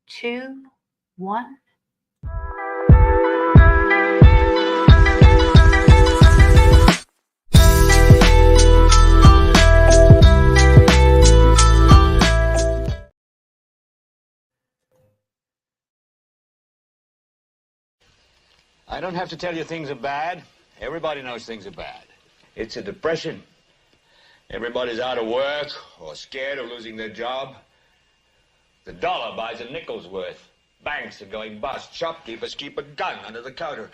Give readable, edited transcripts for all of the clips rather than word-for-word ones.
2, 1. I don't have to tell you things are bad. Everybody knows things are bad. It's a depression. Everybody's out of work or scared of losing their job. The dollar buys a nickel's worth. Banks are going bust. Shopkeepers keep a gun under the counter.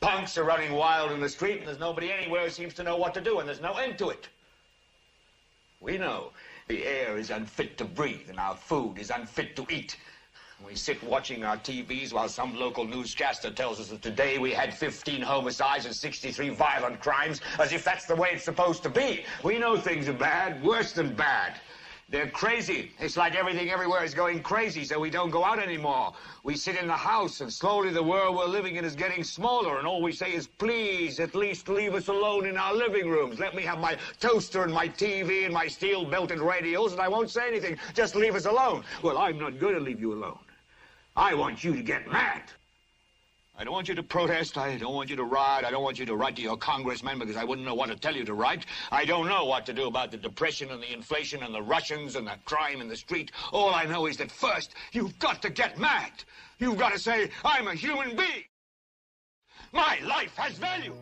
Punks are running wild in the street, and there's nobody anywhere who seems to know what to do, and there's no end to it. We know the air is unfit to breathe, and our food is unfit to eat. We sit watching our TVs while some local newscaster tells us that today we had 15 homicides and 63 violent crimes, as if that's the way it's supposed to be. We know things are bad, worse than bad. They're crazy. It's like everything everywhere is going crazy, so we don't go out anymore. We sit in the house, and slowly the world we're living in is getting smaller, and all we say is, please, at least leave us alone in our living rooms. Let me have my toaster and my TV and my steel-belted radios, and I won't say anything. Just leave us alone. Well, I'm not going to leave you alone. I want you to get mad. I don't want you to protest. I don't want you to riot. I don't want you to write to your congressman because I wouldn't know what to tell you to write. I don't know what to do about the depression and the inflation and the Russians and the crime in the street. All I know is that first, you've got to get mad. You've got to say, I'm a human being. My life has value.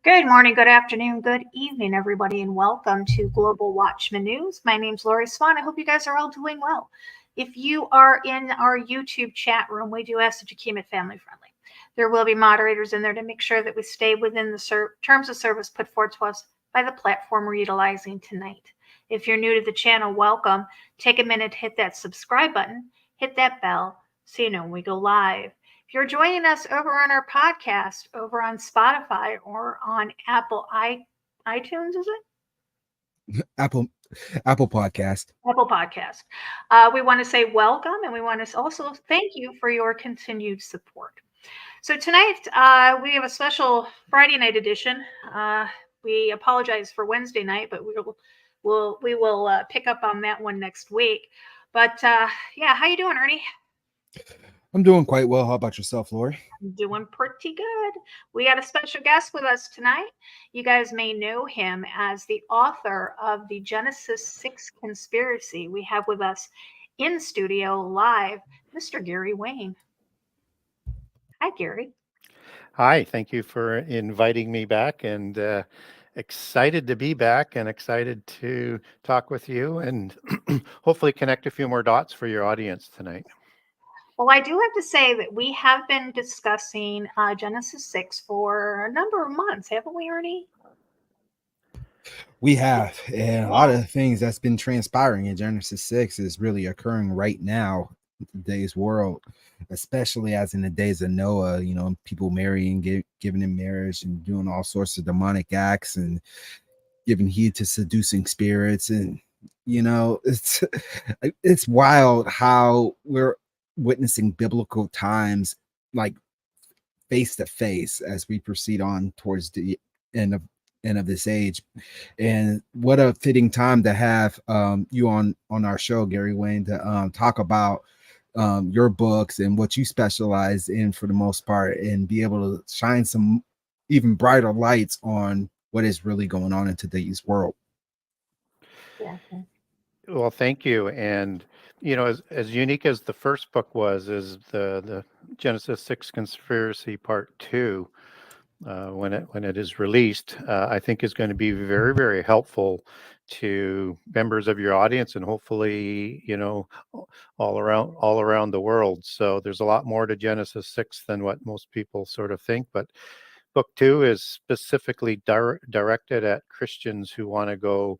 Good morning, good afternoon, good evening, everybody, and welcome to Global Watchman News. My name's Lori Swan. I hope you guys are all doing well. If you are in our YouTube chat room, we do ask that you keep it family friendly. There will be moderators in there to make sure that we stay within the terms of service put forward to us by the platform we're utilizing tonight. If you're new to the channel, welcome. Take a minute to hit that subscribe button, hit that bell so you know when we go live. If you're joining us over on our podcast, over on Spotify or on Apple iTunes, is it? Apple Podcast. Apple Podcast. We want to say welcome, and we want to also thank you for your continued support. So tonight we have a special Friday night edition. We apologize for Wednesday night, but we will pick up on that one next week. But yeah, how you doing, Ernie? I'm doing quite well. How about yourself, Lori? I'm doing pretty good. We got a special guest with us tonight. You guys may know him as the author of the Genesis 6 Conspiracy. We have with us in studio live, Mr. Gary Wayne. Hi, Gary. Hi, thank you for inviting me back, and excited to be back and excited to talk with you and hopefully connect a few more dots for your audience tonight. Well, I do have to say that we have been discussing Genesis 6 for a number of months, haven't we, Ernie? We have. And a lot of things that's been transpiring in Genesis 6 is really occurring right now. today's world, especially as in the days of Noah, people marrying, giving in marriage and doing all sorts of demonic acts and giving heed to seducing spirits. And it's it's wild how we're witnessing biblical times like face to face as we proceed on towards the end of this age. And what a fitting time to have you on our show, Gary Wayne, to talk about your books and what you specialize in for the most part, and be able to shine some even brighter lights on what is really going on in today's world. Yeah. Well, thank you. And as unique as the first book was, is the Genesis 6 Conspiracy Part 2. When it is released, I think is going to be very, very helpful to members of your audience, and hopefully, all around the world. So there's a lot more to Genesis 6 than what most people sort of think. But book 2 is specifically directed at Christians who want to go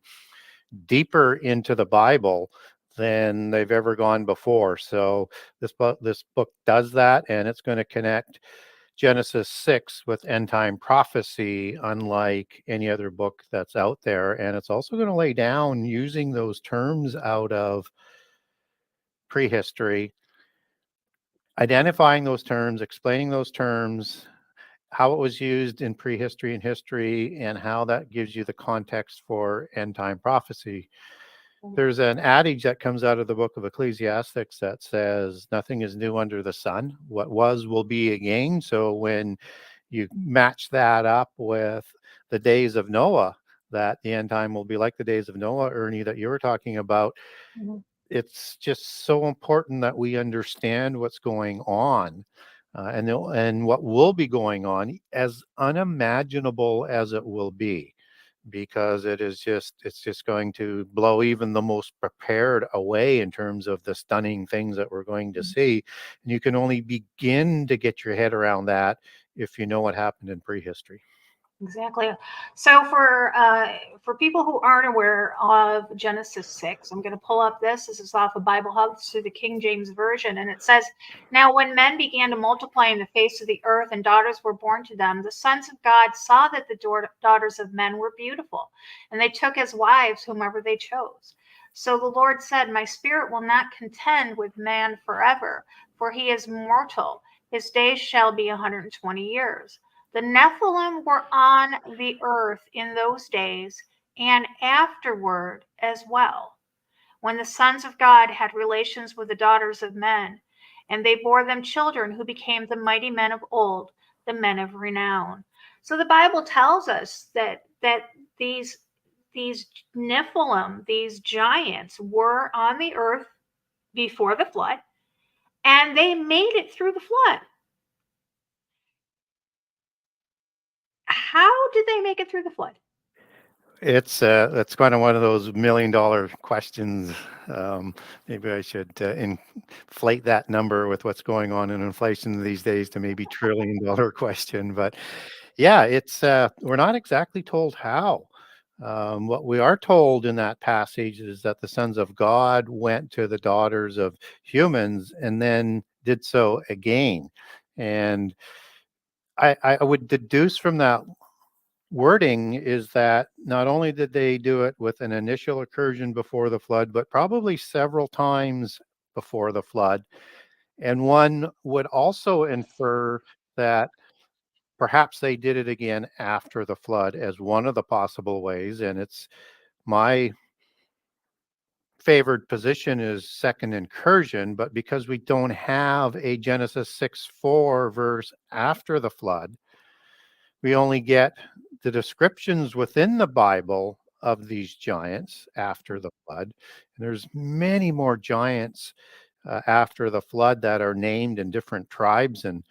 deeper into the Bible than they've ever gone before. So this book does that, and it's going to connect Genesis 6 with end time prophecy, unlike any other book that's out there. And it's also going to lay down using those terms out of prehistory, identifying those terms, explaining those terms, how it was used in prehistory and history, and how that gives you the context for end time prophecy. There's an adage that comes out of the book of Ecclesiastics that says, nothing is new under the sun. What was will be again. So when you match that up with the days of Noah, that the end time will be like the days of Noah, Ernie, that you were talking about. Mm-hmm. It's just so important that we understand what's going on, and what will be going on, as unimaginable as it will be, because it's just going to blow even the most prepared away in terms of the stunning things that we're going to see. And you can only begin to get your head around that if you know what happened in prehistory. Exactly. So for people who aren't aware of Genesis 6, I'm going to pull up this. This is off of Bible Hub through the King James Version. And it says, now when men began to multiply in the face of the earth and daughters were born to them, the sons of God saw that the daughters of men were beautiful, and they took as wives whomever they chose. So the Lord said, my spirit will not contend with man forever, for he is mortal. His days shall be 120 years. The Nephilim were on the earth in those days and afterward as well, when the sons of God had relations with the daughters of men, and they bore them children who became the mighty men of old, the men of renown. So the Bible tells us that these Nephilim, these giants, were on the earth before the flood, and they made it through the flood. How did they make it through the flood? It's kind of one of those $1 million questions. Maybe I should inflate that number with what's going on in inflation these days to maybe $1 trillion question. But yeah, it's we're not exactly told how. What we are told in that passage is that the sons of God went to the daughters of humans and then did so again. And I would deduce from that wording is that not only did they do it with an initial incursion before the flood, but probably several times before the flood. And one would also infer that perhaps they did it again after the flood as one of the possible ways. And it's my favored position is second incursion, but because we don't have a Genesis 6:4 verse after the flood, we only get the descriptions within the Bible of these giants after the flood. And there's many more giants after the flood that are named in different tribes and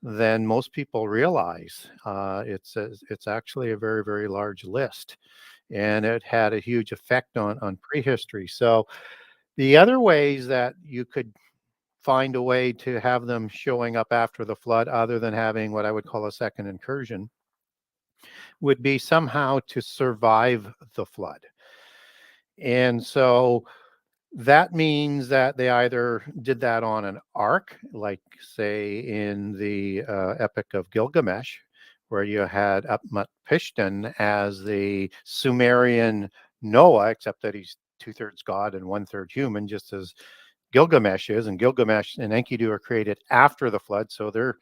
than most people realize. It's actually a very, very large list, and it had a huge effect on prehistory. So the other ways that you could find a way to have them showing up after the flood, other than having what I would call a second incursion, would be somehow to survive the flood. And so That means that they either did that on an ark, like say in the Epic of Gilgamesh, where you had Utnapishtim as the Sumerian Noah, except that he's 2/3 God and 1/3 human, just as Gilgamesh is. And Gilgamesh and Enkidu are created after the flood, so they're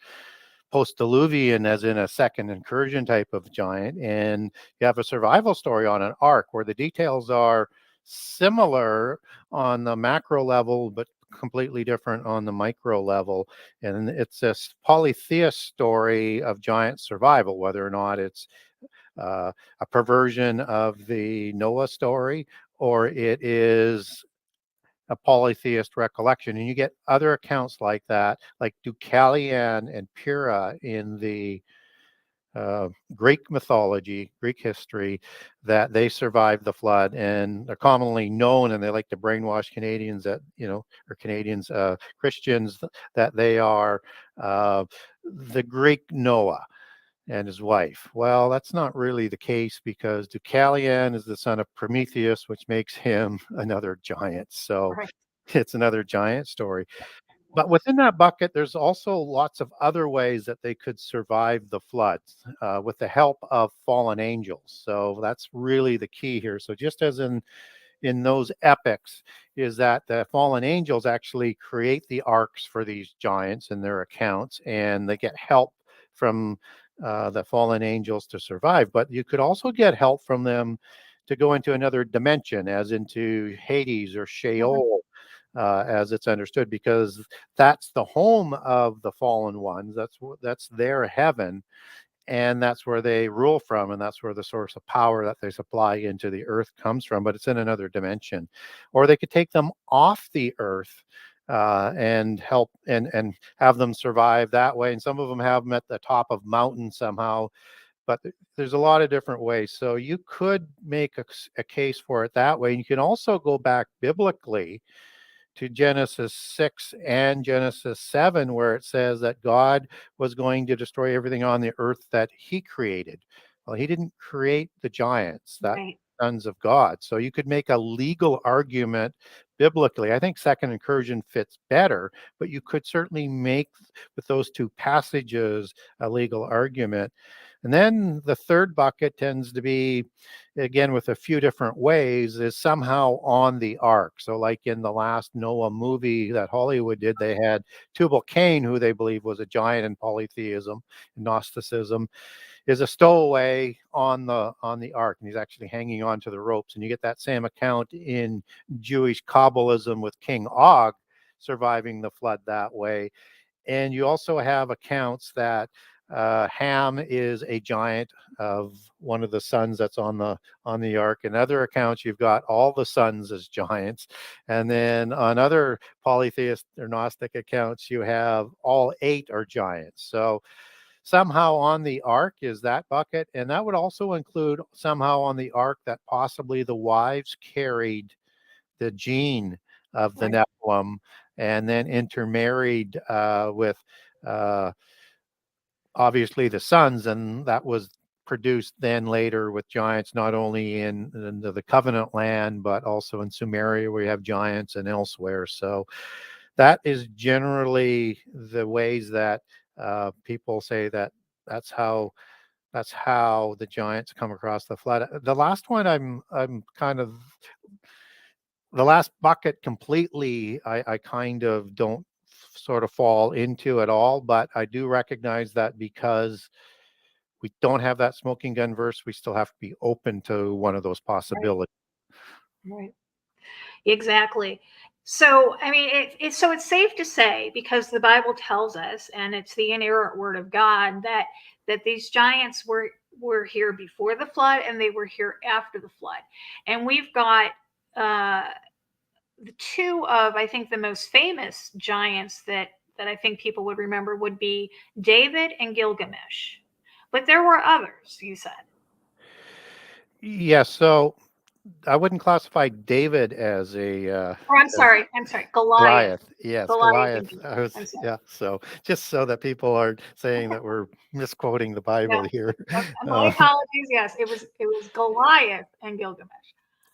post-diluvian, as in a second incursion type of giant. And you have a survival story on an ark where the details are similar on the macro level, but completely different on the micro level. And it's this polytheist story of giant survival, whether or not it's a perversion of the Noah story or it is a polytheist recollection. And you get other accounts like that, like Deucalion and Pyrrha in the Greek mythology, Greek history, that they survived the flood and are commonly known, and they like to brainwash Canadians that, or Canadians, Christians, that they are the Greek Noah and his wife. Well, that's not really the case, because Deucalion is the son of Prometheus, which makes him another giant. So Right. it's another giant story. But within that bucket, there's also lots of other ways that they could survive the floods with the help of fallen angels. So that's really the key here. So just as in those epics, is that the fallen angels actually create the arcs for these giants in their accounts, and they get help from the fallen angels to survive. But you could also get help from them to go into another dimension, as into Hades or Sheol, as it's understood, because that's the home of the fallen ones. That's their heaven, and that's where they rule from, and that's where the source of power that they supply into the earth comes from. But it's in another dimension. Or they could take them off the earth and help and have them survive that way. And some of them have them at the top of mountains somehow. But there's a lot of different ways. So you could make a case for it that way. You can also go back biblically to Genesis 6 and Genesis 7, where it says that God was going to destroy everything on the earth that he created. Well, he didn't create the giants, that Right. sons of God. So you could make a legal argument biblically. I think second incursion fits better, but you could certainly make with those two passages a legal argument. And then the third bucket tends to be, again, with a few different ways, is somehow on the ark. So like in the last Noah movie that Hollywood did, they had Tubal-Cain, who they believe was a giant in polytheism, Gnosticism, is a stowaway on the ark, and he's actually hanging on to the ropes. And you get that same account in Jewish Kabbalism with King Og surviving the flood that way. And you also have accounts that Ham is a giant of one of the sons that's on the ark. In other accounts, you've got all the sons as giants, and then on other polytheist or Gnostic accounts, you have all 8 are giants. So somehow on the ark is that bucket, and that would also include somehow on the ark that possibly the wives carried the gene of the Right. Nephilim and then intermarried with obviously the sons, and that was produced then later with giants, not only in the covenant land, but also in Sumeria, where you have giants, and elsewhere. So that is generally the ways that people say that that's how the giants come across the flood. The last one, I'm kind of, the last bucket completely, I kind of don't sort of fall into at all, but I do recognize that because we don't have that smoking gun verse, we still have to be open to one of those Right. possibilities. Right. Exactly. So, I mean, it's safe to say, because the Bible tells us, and it's the inerrant word of God, that these giants were here before the flood, and they were here after the flood. And we've got uh, the two of, I think, the most famous giants that I think people would remember would be David and Gilgamesh. But there were others, you said. Yes, so I wouldn't classify David as a Or as I'm sorry, Goliath. Goliath. Yes, Goliath and Goliath. Gilgamesh. I'm sorry. Yeah. So just so that people aren't saying that we're misquoting the Yeah. Bible here. My apologies. Yes, it was Goliath and Gilgamesh.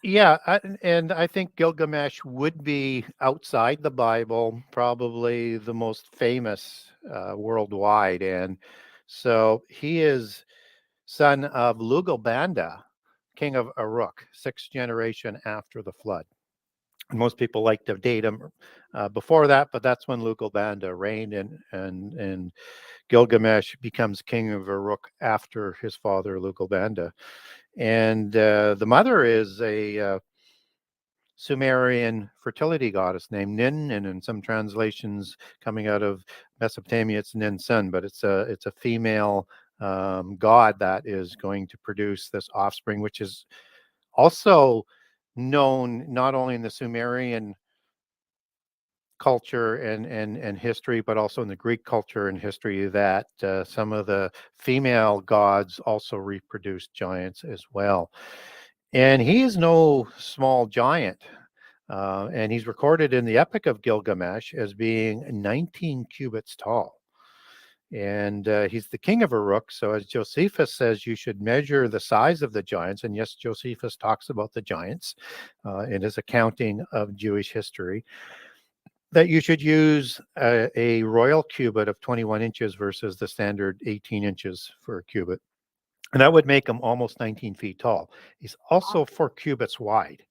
Yeah, and I think Gilgamesh would be outside the Bible, probably the most famous worldwide. And so he is son of Lugalbanda, king of Uruk, sixth generation after the flood. Most people like to date him before that, but that's when Lugalbanda reigned, and Gilgamesh becomes king of Uruk after his father Lugalbanda. And the mother is a Sumerian fertility goddess named Nin, and in some translations coming out of Mesopotamia, it's Nin Sun, but it's a female god that is going to produce this offspring, which is also known not only in the Sumerian culture and history, but also in the Greek culture and history, that some of the female gods also reproduced giants as well. And he is no small giant. And he's recorded in the Epic of Gilgamesh as being 19 cubits tall. And he's the king of Uruk. So, as Josephus says, you should measure the size of the giants. And yes, Josephus talks about the giants in his accounting of Jewish history, that you should use a royal cubit of 21 inches versus the standard 18 inches for a cubit. And that would make him almost 19 feet tall. He's also 4 cubits wide.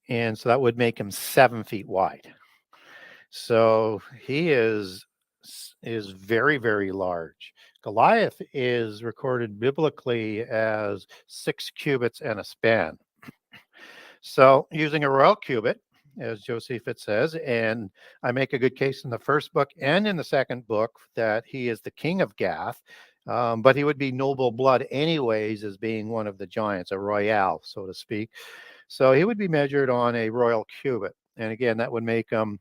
And so that would make him 7 feet wide. So he is very, very large. Goliath is recorded biblically as 6 cubits and a span. So using a royal cubit, as Josephus says, and I make a good case in the first book and in the second book that he is the king of Gath, but he would be noble blood anyways, as being one of the giants, a royale, so to speak. So he would be measured on a royal cubit. And again, that would make him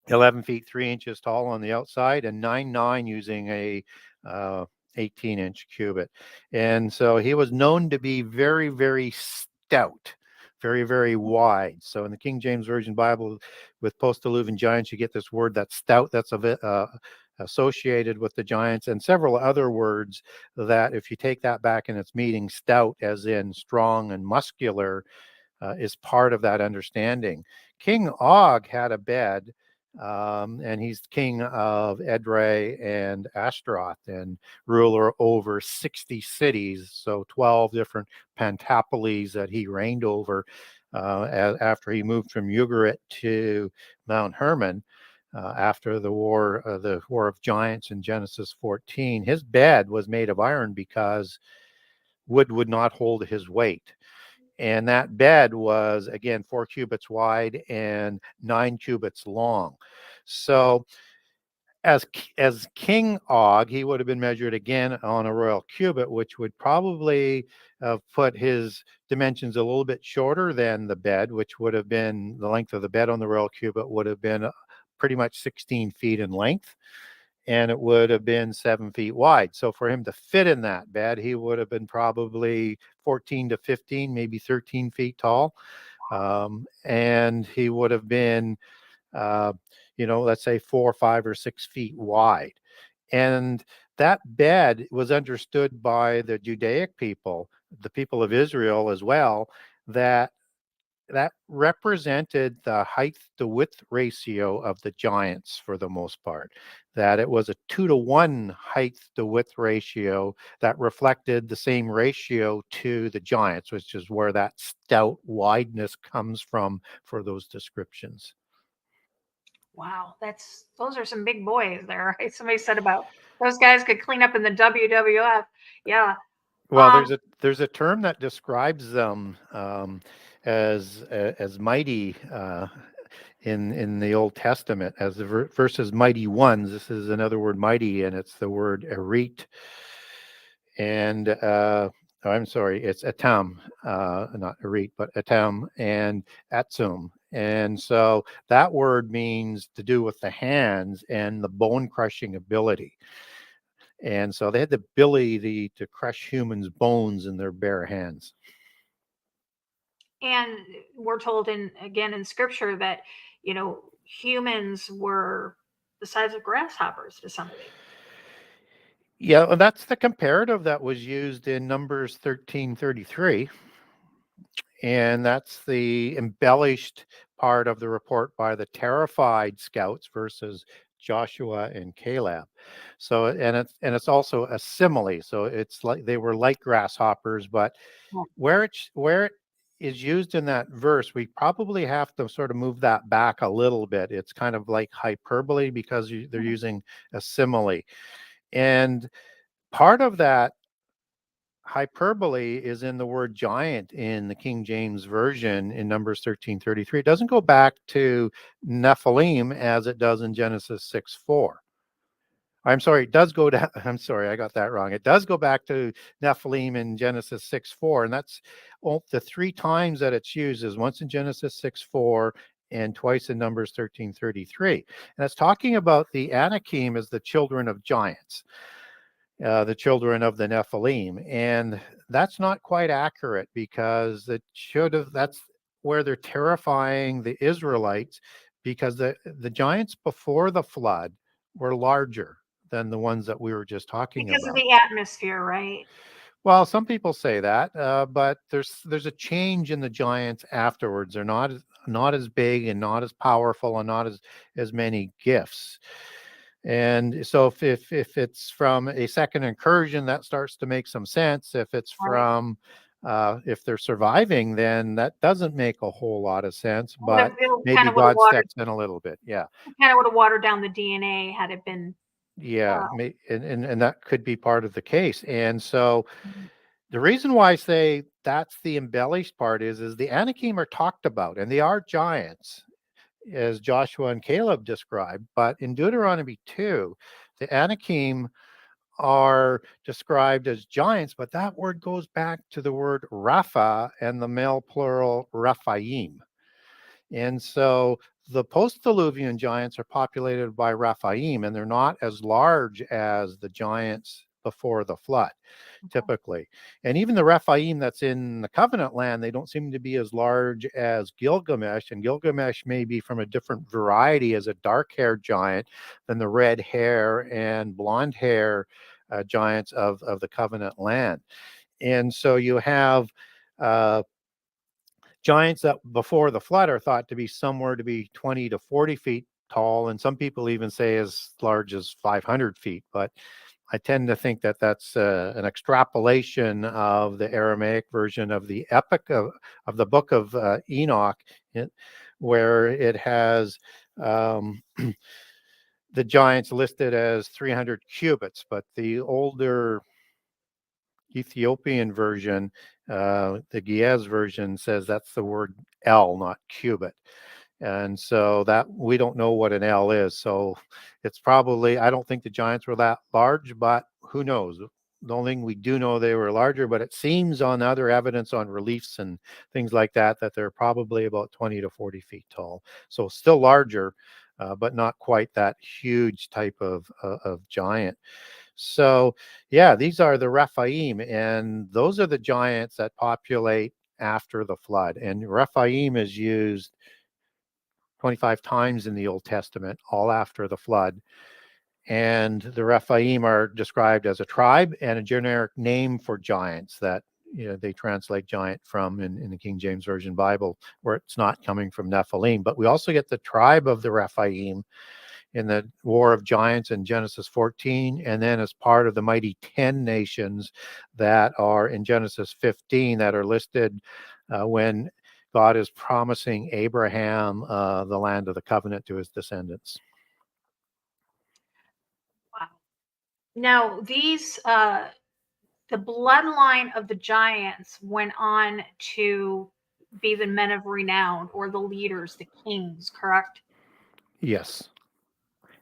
11 feet 3 inches tall on the outside and 9'9" using a 18-inch cubit. And so he was known to be very, very stout, very, very wide. So in the King James Version Bible, with post-diluvian giants, you get this word that's stout, that's associated with the giants, and several other words that, if you take that back in its meaning, stout as in strong and muscular, is part of that understanding. King Og had a bed, and he's king of Edrei and Ashtaroth and ruler over 60 cities, so 12 different Pentapolis that he reigned over after he moved from Ugarit to Mount Hermon. After the war of giants in Genesis 14, his bed was made of iron because wood would not hold his weight. And that bed was, again, 4 cubits wide and 9 cubits long. So as King Og, he would have been measured again on a royal cubit, which would probably put his dimensions a little bit shorter than the bed, which would have been, the length of the bed on the royal cubit would have been pretty much 16 feet in length, and it would have been 7 feet wide. So for him to fit in that bed, he would have been probably 14 to 15, maybe 13 feet tall. And he would have been, let's say 4, 5, or 6 feet wide. And that bed was understood by the Judaic people, the people of Israel as well, that represented the height to width ratio of the giants for the most part, that it was a 2-to-1 height to width ratio that reflected the same ratio to the giants, which is where that stout wideness comes from for those descriptions. Wow, those are some big boys there. Right? Somebody said about those guys could clean up in the WWF. Yeah. Well, there's a term that describes them as mighty in the Old Testament, as the verses mighty ones. This is another word, mighty, and it's the word erit. And I'm sorry, it's atam, not erit, but atam and atsum. And so that word means to do with the hands and the bone crushing ability. And so they had the ability to crush humans' bones in their bare hands. And we're told in scripture that, humans were the size of grasshoppers to somebody. Yeah, well, that's the comparative that was used in Numbers 13:33. And that's the embellished part of the report by the terrified scouts versus Joshua and Caleb. So, and it's also a simile. So it's like they were like grasshoppers, but Yeah. where it is used in that verse, we probably have to sort of move that back a little bit. It's kind of like hyperbole because they're using a simile. And part of that hyperbole is in the word giant in the King James Version in Numbers 13:33. It doesn't go back to Nephilim as it does in Genesis 6:4. I'm sorry, it does go to, I'm sorry, I got that wrong. It does go back to Nephilim in Genesis 6:4, and that's the 3 times that it's used is once in Genesis 6:4 and twice in Numbers 13:33. And it's talking about the Anakim as the children of giants, the children of the Nephilim. And that's not quite accurate because that's where they're terrifying the Israelites, because the giants before the flood were larger than the ones that we were just talking Because of about. the atmosphere, right? Well, some people say that, but there's a change in the giants afterwards. They're not as big and not as powerful and not as many gifts. And so if it's from a second incursion, that starts to make some sense. If it's from if they're surviving, then that doesn't make a whole lot of sense. But maybe God steps in a little bit. Yeah, kind of would have watered down the DNA had it been. Yeah, and that could be part of the case. And so the reason why I say that's the embellished part is the Anakim are talked about, and they are giants, as Joshua and Caleb described. But in Deuteronomy 2, the Anakim are described as giants, but that word goes back to the word Rapha and the male plural Rephaim. And so the post-Diluvian giants are populated by Rephaim, and they're not as large as the giants before the flood, typically. And even the Rephaim that's in the covenant land, they don't seem to be as large as Gilgamesh. And Gilgamesh may be from a different variety as a dark-haired giant than the red hair and blonde hair giants of the covenant land. And so you have giants that before the flood are thought to be somewhere to be 20 to 40 feet tall, and some people even say as large as 500 feet. But I tend to think that that's an extrapolation of the Aramaic version of the epic of the book of Enoch, where it has the giants listed as 300 cubits, but the older Ethiopian version, the Ge'ez version, says that's the word L, not cubit. And so that we don't know what an L is. So it's probably, I don't think the giants were that large, but who knows? The only thing we do know, they were larger, but it seems on other evidence on reliefs and things like that, that they're probably about 20 to 40 feet tall. So still larger, but not quite that huge type of giant. So, yeah, these are the Rephaim, and those are the giants that populate after the flood. And Rephaim is used 25 times in the Old Testament, all after the flood. And the Rephaim are described as a tribe and a generic name for giants that they translate giant from in the King James Version Bible, where it's not coming from Nephilim. But we also get the tribe of the Rephaim in the War of Giants in Genesis 14, and then as part of the mighty 10 nations that are in Genesis 15 that are listed when God is promising Abraham the land of the covenant to his descendants. Wow. Now, these, the bloodline of the giants went on to be the men of renown, or the leaders, the kings, correct? Yes.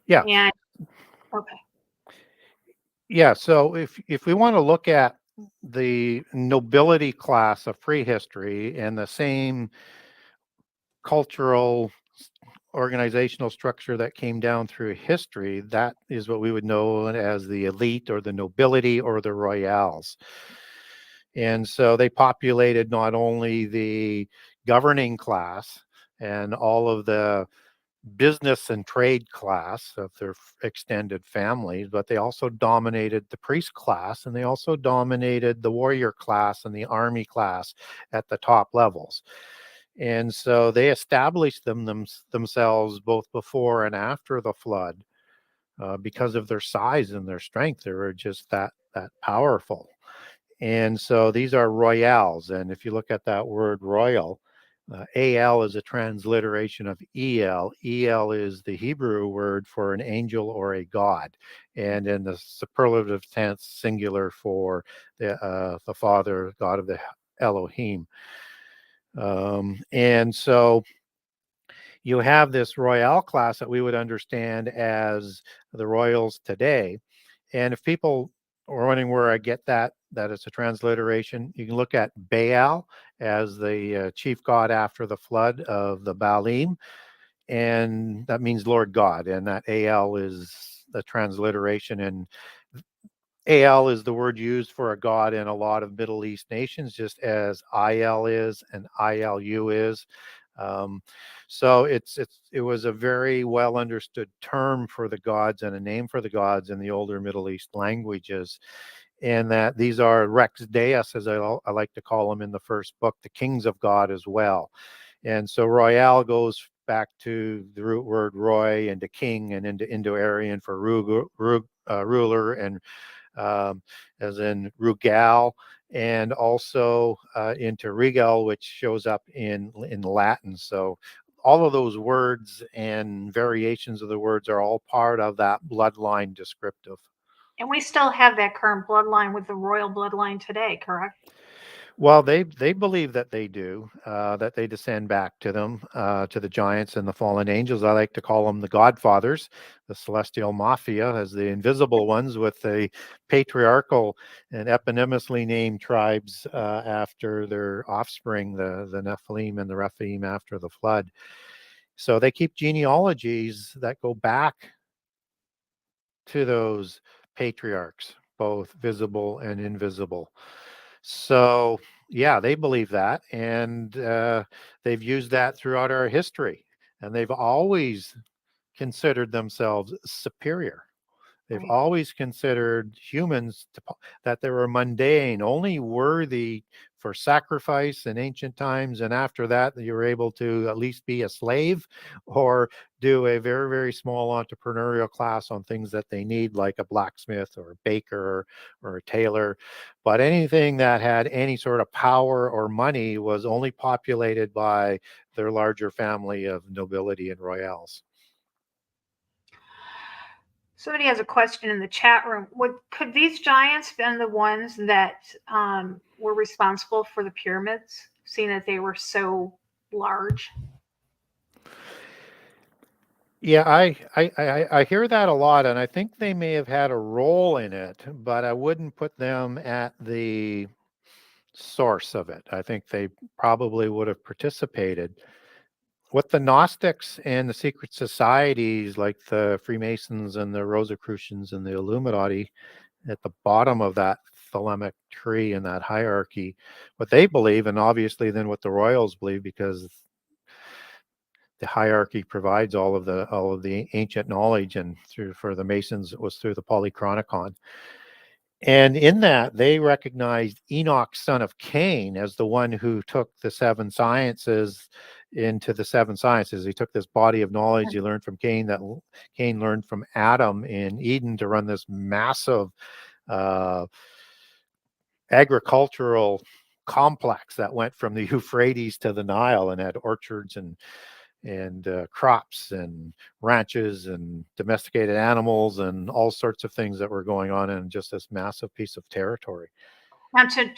Yeah. And okay. Yeah. So if we want to look at the nobility class of prehistory and the same cultural organizational structure that came down through history, that is what we would know as the elite or the nobility or the royales. And so they populated not only the governing class and all of the business and trade class of their extended families, but they also dominated the priest class, and they also dominated the warrior class and the army class at the top levels. And so they established themselves both before and after the flood because of their size and their strength. They were just that powerful. And so these are royales. And if you look at that word royal, AL is a transliteration of EL. EL is the Hebrew word for an angel or a god, and in the superlative tense, singular for the Father, God of the Elohim. And so you have this royale class that we would understand as the royals today. And if people are wondering where I get that it's a transliteration, you can look at Baal as the chief god after the flood of the Baalim, and that means Lord God, and that Al is the transliteration, and Al is the word used for a god in a lot of Middle East nations, just as Il is and Ilu is. So it was a very well understood term for the gods and a name for the gods in the older Middle East languages. And that these are Rex Deus, as I like to call them in the first book, the kings of God as well. And so Royale goes back to the root word Roy, into king, and into Indo-Aryan for ruler, and as in Rugal, and also into Regal, which shows up in Latin. So all of those words and variations of the words are all part of that bloodline descriptive. And we still have that current bloodline with the royal bloodline today, correct? Well, they believe that they do, that they descend back to them, to the giants and the fallen angels. I like to call them the godfathers, the celestial mafia, as the invisible ones, with the patriarchal and eponymously named tribes after their offspring, the Nephilim and the Rephaim after the flood. So they keep genealogies that go back to those patriarchs, both visible and invisible. So, yeah, they believe that, and they've used that throughout our history, and they've always considered themselves superior. They've Right. always considered humans that they were mundane, only worthy for sacrifice in ancient times. And after that, you were able to at least be a slave or do a very, very small entrepreneurial class on things that they need, like a blacksmith or a baker or a tailor. But anything that had any sort of power or money was only populated by their larger family of nobility and royals. Somebody has a question in the chat room. Could these giants been the ones that were responsible for the pyramids, seeing that they were so large? Yeah, I hear that a lot, and I think they may have had a role in it, but I wouldn't put them at the source of it. I think they probably would have participated. What the Gnostics and the secret societies like the Freemasons and the Rosicrucians and the Illuminati at the bottom of that thelemic tree and that hierarchy, what they believe, and obviously then what the royals believe, because the hierarchy provides all of the ancient knowledge, and for the Masons it was through the Polychronicon. And in that, they recognized Enoch, son of Cain, as the one who took the seven sciences into the seven sciences. He took this body of knowledge he learned from Cain, that Cain learned from Adam in Eden, to run this massive agricultural complex that went from the Euphrates to the Nile and had orchards and crops and ranches and domesticated animals and all sorts of things that were going on in just this massive piece of territory. Now, to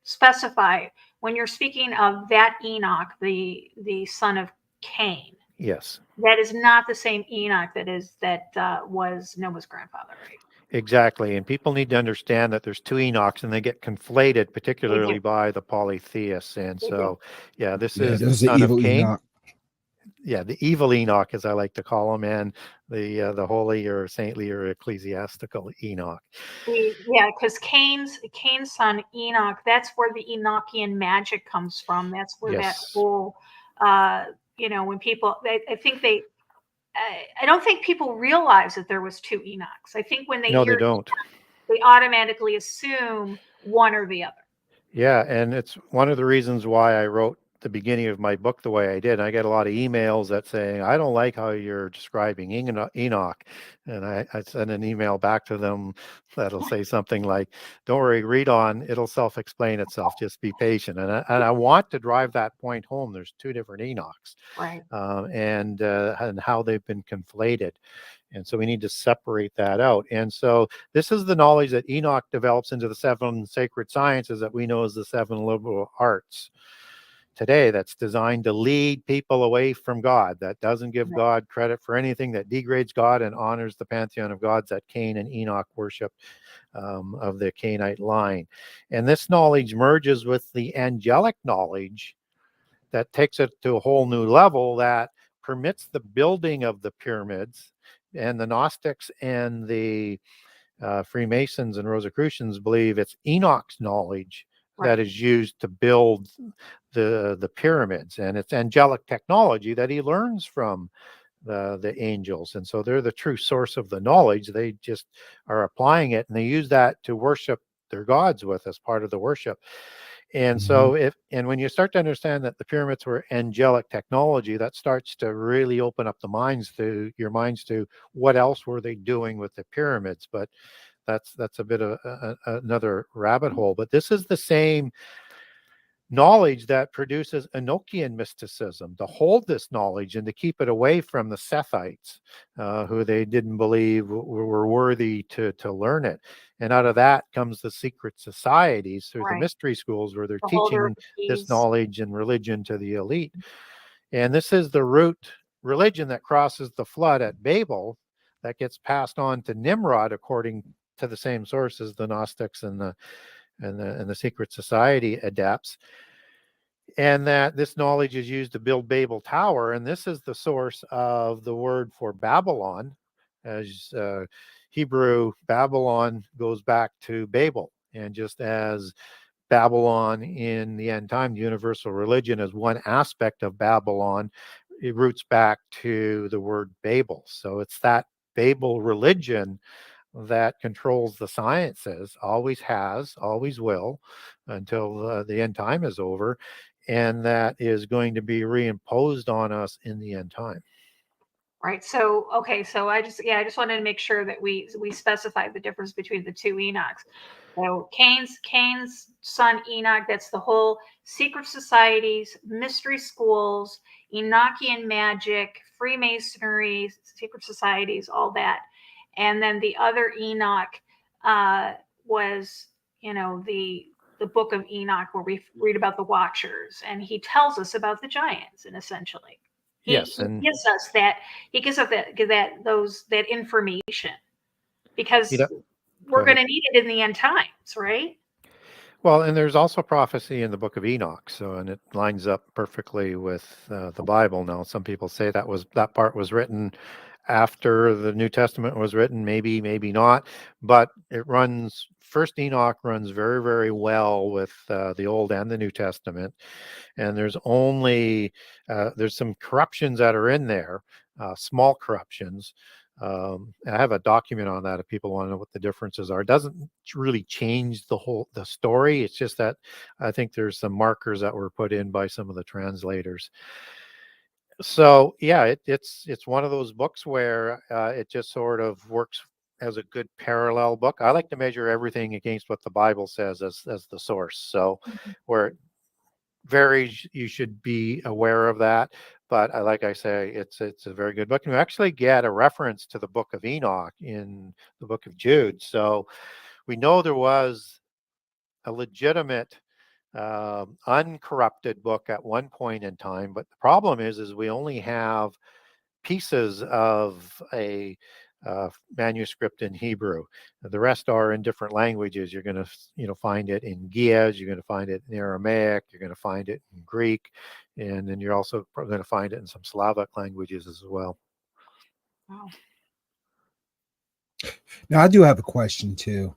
specify, when you're speaking of that Enoch, the son of Cain, Yes, that is not the same Enoch that was Noah's grandfather, right? exactly. And people need to understand that there's two Enochs, and they get conflated, particularly by the polytheists. And so, yeah, this is the there's the son of evil Cain. Enoch. Yeah, the evil Enoch, as I like to call him, and the holy or saintly or ecclesiastical Enoch. Yeah, because Cain's son Enoch, that's where the Enochian magic comes from. That's where that Yes. whole when people, I think I don't think people realize that there was two Enochs. I think when they No, hear they don't. they automatically assume one or the other. Yeah, and it's one of the reasons why I wrote the beginning of my book the way I did. I get a lot of emails that saying, I don't like how you're describing Enoch. And I send an email back to them that'll say something like, don't worry, read on, it'll self-explain itself, just be patient. And I want to drive that point home. There's two different Enochs, Right. and how they've been conflated. And so we need to separate that out. And so this is the knowledge that Enoch develops into the 7 sacred sciences that we know as the 7 liberal arts today, that's designed to lead people away from God, that doesn't give God credit for anything, that degrades God and honors the pantheon of gods that Cain and Enoch worship, of the Cainite line. And this knowledge merges with the angelic knowledge that takes it to a whole new level, that permits the building of the pyramids. And the Gnostics and the Freemasons and Rosicrucians believe it's Enoch's knowledge that is used to build the pyramids, and it's angelic technology that he learns from the angels. And so they're the true source of the knowledge. They just are applying it, and they use that to worship their gods with as part of the worship. And so when you start to understand that the pyramids were angelic technology, that starts to really open up your minds to what else were they doing with the pyramids. But that's a bit of another rabbit hole. But this is the same knowledge that produces Enochian mysticism, to hold this knowledge and to keep it away from the Sethites, who they didn't believe were worthy to learn it. And out of that comes the secret societies through the mystery schools, where they're teaching this knowledge and religion to the elite. And this is the root religion that crosses the flood at Babel, that gets passed on to Nimrod, according to the same sources, the Gnostics and the secret society adepts. And that this knowledge is used to build Babel Tower. And this is the source of the word for Babylon, as Hebrew Babylon goes back to Babel. And just as Babylon in the end time, the universal religion, is one aspect of Babylon, it roots back to the word Babel. So it's that Babel religion that controls the sciences, always has, always will, until the end time is over, and that is going to be reimposed on us in the end time. Right. So, okay. So I just wanted to make sure that we specified the difference between the two Enochs. So Cain's son Enoch, that's the whole secret societies, mystery schools, Enochian magic, Freemasonry, secret societies, all that. And then the other Enoch was, the book of Enoch, where we read about the Watchers, and he tells us about the giants, and essentially. He gives us that information, because we're going to need it in the end times, right? Well, and there's also prophecy in the book of Enoch, and it lines up perfectly with the Bible. Now, some people say that part was written after the New Testament was written, maybe not, but First Enoch runs very, very well with the Old and the New Testament. And there's some corruptions that are in there, small corruptions. I have a document on that if people want to know what the differences are. It doesn't really change the story. It's just that I think there's some markers that were put in by some of the translators. So yeah, it's one of those books where it just sort of works as a good parallel book. I like to measure everything against what the Bible says as the source. So where it varies, you should be aware of that. But like I say, it's a very good book. And you actually get a reference to the book of Enoch in the book of Jude. So we know there was a legitimate uncorrupted book at one point in time, but the problem is we only have pieces of a manuscript in Hebrew. The rest are in different languages. You're going to find it in Ge'ez, you're going to find it in Aramaic, you're going to find it in Greek, and then you're also going to find it in some Slavic languages as well. Wow. Now, I do have a question too.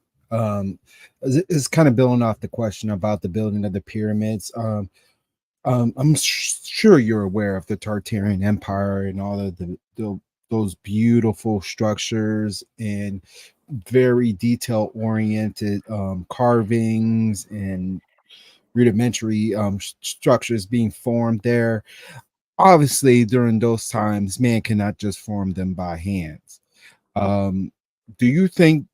It's kind of building off the question about the building of the pyramids. Sure you're aware of the Tartarian Empire and all of those beautiful structures and very detail oriented carvings and rudimentary structures being formed there. Obviously, during those times, man cannot just form them by hands. Um, do you think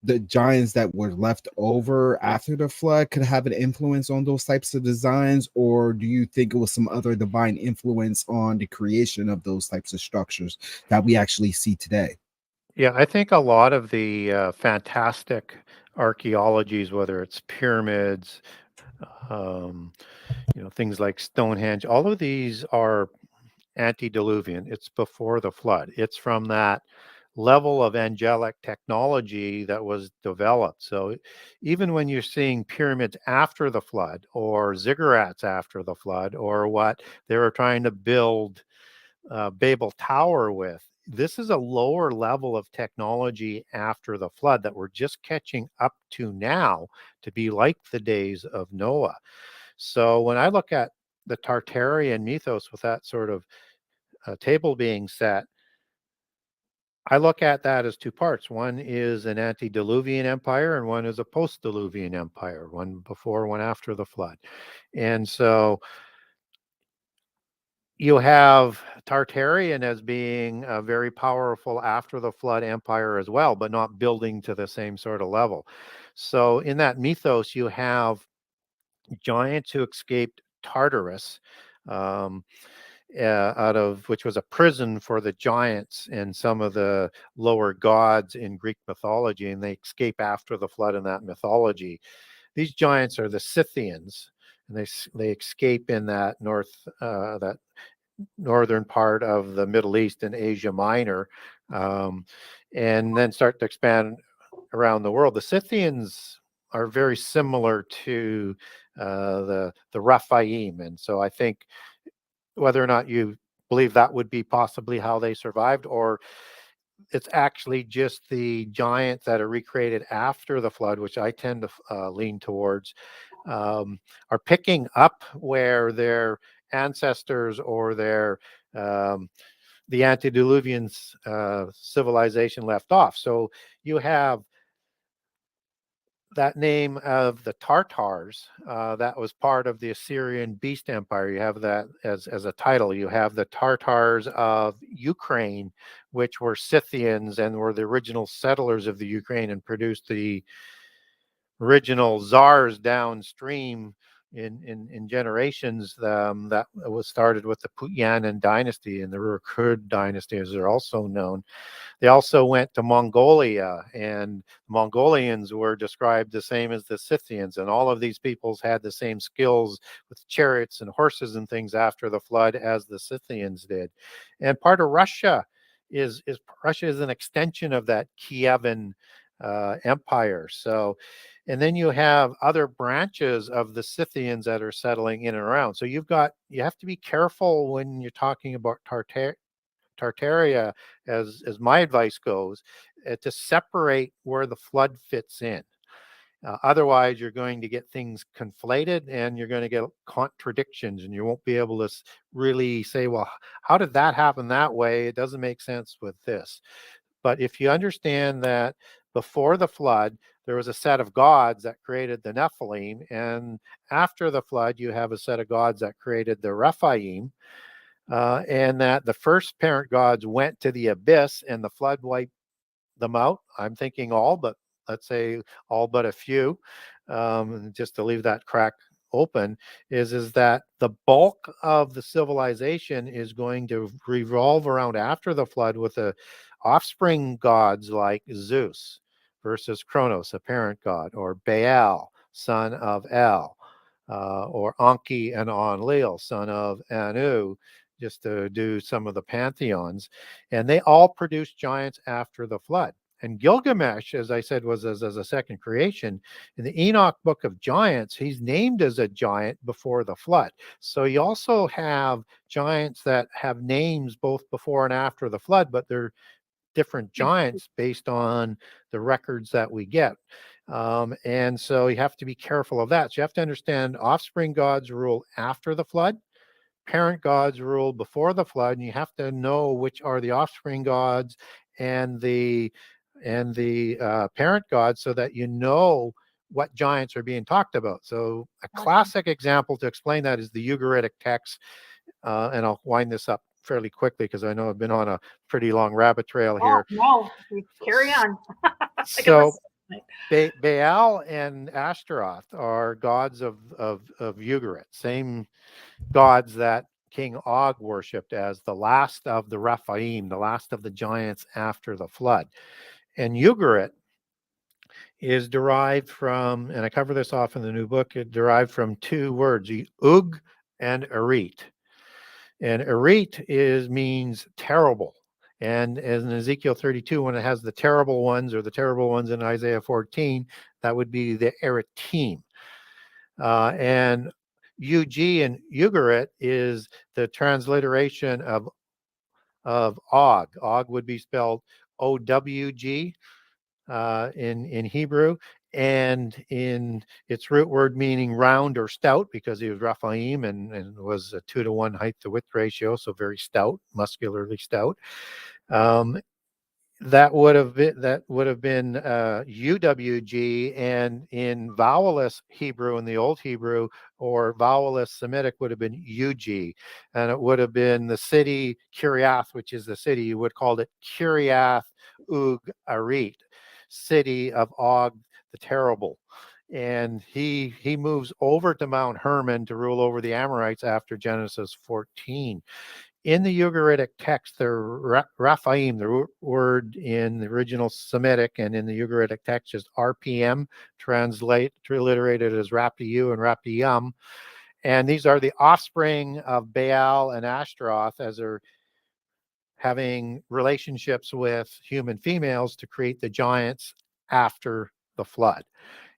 the giants that were left over after the flood could have an influence on those types of designs, or do you think it was some other divine influence on the creation of those types of structures that we actually see today? Yeah, I think a lot of the fantastic archaeologies, whether it's pyramids, um, things like Stonehenge, all of these are antediluvian. It's before the flood. It's from that level of angelic technology that was developed. So even when you're seeing pyramids after the flood or ziggurats after the flood or what they were trying to build Babel Tower with, this is a lower level of technology after the flood that we're just catching up to now to be like the days of Noah. So when I look at the Tartarian mythos with that sort of table being set, I look at that as two parts. One is an antediluvian empire, and one is a post-diluvian empire, one before, one after the flood. And so you have Tartarian as being a very powerful after the flood empire as well, but not building to the same sort of level. So in that mythos, you have giants who escaped Tartarus. Um, Out of which was a prison for the giants and some of the lower gods in Greek mythology, and they escape after the flood in that mythology. These giants are the Scythians, and they escape in that northern part of the Middle East and Asia Minor, and then start to expand around the world. The Scythians are very similar to the Rephaim, and so I think whether or not you believe that would be possibly how they survived, or it's actually just the giants that are recreated after the flood, which I tend to lean towards, are picking up where their ancestors or the antediluvian civilization left off. So you have that name of the Tartars, that was part of the Assyrian Beast Empire. You have that as a title. You have the Tartars of Ukraine, which were Scythians and were the original settlers of the Ukraine and produced the original czars downstream in generations. That was started with the Putyanan dynasty and the Uruk dynasty, as they're also known. They also went to Mongolia, and Mongolians were described the same as the Scythians, and all of these peoples had the same skills with chariots and horses and things after the flood as the Scythians did. And part of Russia is Russia is an extension of that Kievan empire. So, and then you have other branches of the Scythians that are settling in and around. So you have to be careful when you're talking about Tartaria, as my advice goes, to separate where the flood fits in. Otherwise, you're going to get things conflated and you're going to get contradictions, and you won't be able to really say, well, how did that happen that way? It doesn't make sense with this. But if you understand that before the flood, there was a set of gods that created the Nephilim, and after the flood, you have a set of gods that created the Rephaim, and that the first parent gods went to the abyss and the flood wiped them out. I'm thinking all, but let's say all but a few, just to leave that crack open, is that the bulk of the civilization is going to revolve around after the flood with the offspring gods like Zeus versus Kronos, a parent god, or Baal, son of El, or Anki and Enlil, son of Anu, just to do some of the pantheons. And they all produced giants after the flood. And Gilgamesh, as I said, was as a second creation. In the Enoch book of giants, he's named as a giant before the flood. So you also have giants that have names both before and after the flood, but they're different giants based on the records that we get. And so you have to be careful of that. So you have to understand offspring gods rule after the flood, parent gods rule before the flood, and you have to know which are the offspring gods and the parent gods, so that you know what giants are being talked about. So a classic example to explain that is the Ugaritic text, and I'll wind this up fairly quickly because I know I've been on a pretty long rabbit trail here. No, carry on. So Baal and Ashtaroth are gods of Ugarit, same gods that King Og worshipped as the last of the Rephaim, the last of the giants after the flood. And Ugarit is derived from, and I cover this off in the new book, it derived from two words, Ug and Arit. And Arit means terrible. And as in Ezekiel 32, when it has the terrible ones, or the terrible ones in Isaiah 14, that would be the Eritim. And Ug and Ugarit is the transliteration of Og. Og would be spelled O-W-G in Hebrew, and in its root word meaning round or stout, because he was Rephaim and was a 2-to-1 height to width ratio, so very stout, muscularly stout. That would have been UWG, and in vowelless Hebrew, in the Old Hebrew, or vowelless Semitic, would have been UG, and it would have been the city Kiriath, which is the city. You would call it Kiriath Ug Arit, city of Og the Terrible. And he moves over to Mount Hermon to rule over the Amorites after Genesis 14. In the Ugaritic text, the Rephaim, the root word in the original Semitic, and in the Ugaritic text is RPM, transliterated as Rapiu and Rapiyum. And these are the offspring of Baal and Ashtaroth, as they're having relationships with human females to create the giants after the flood.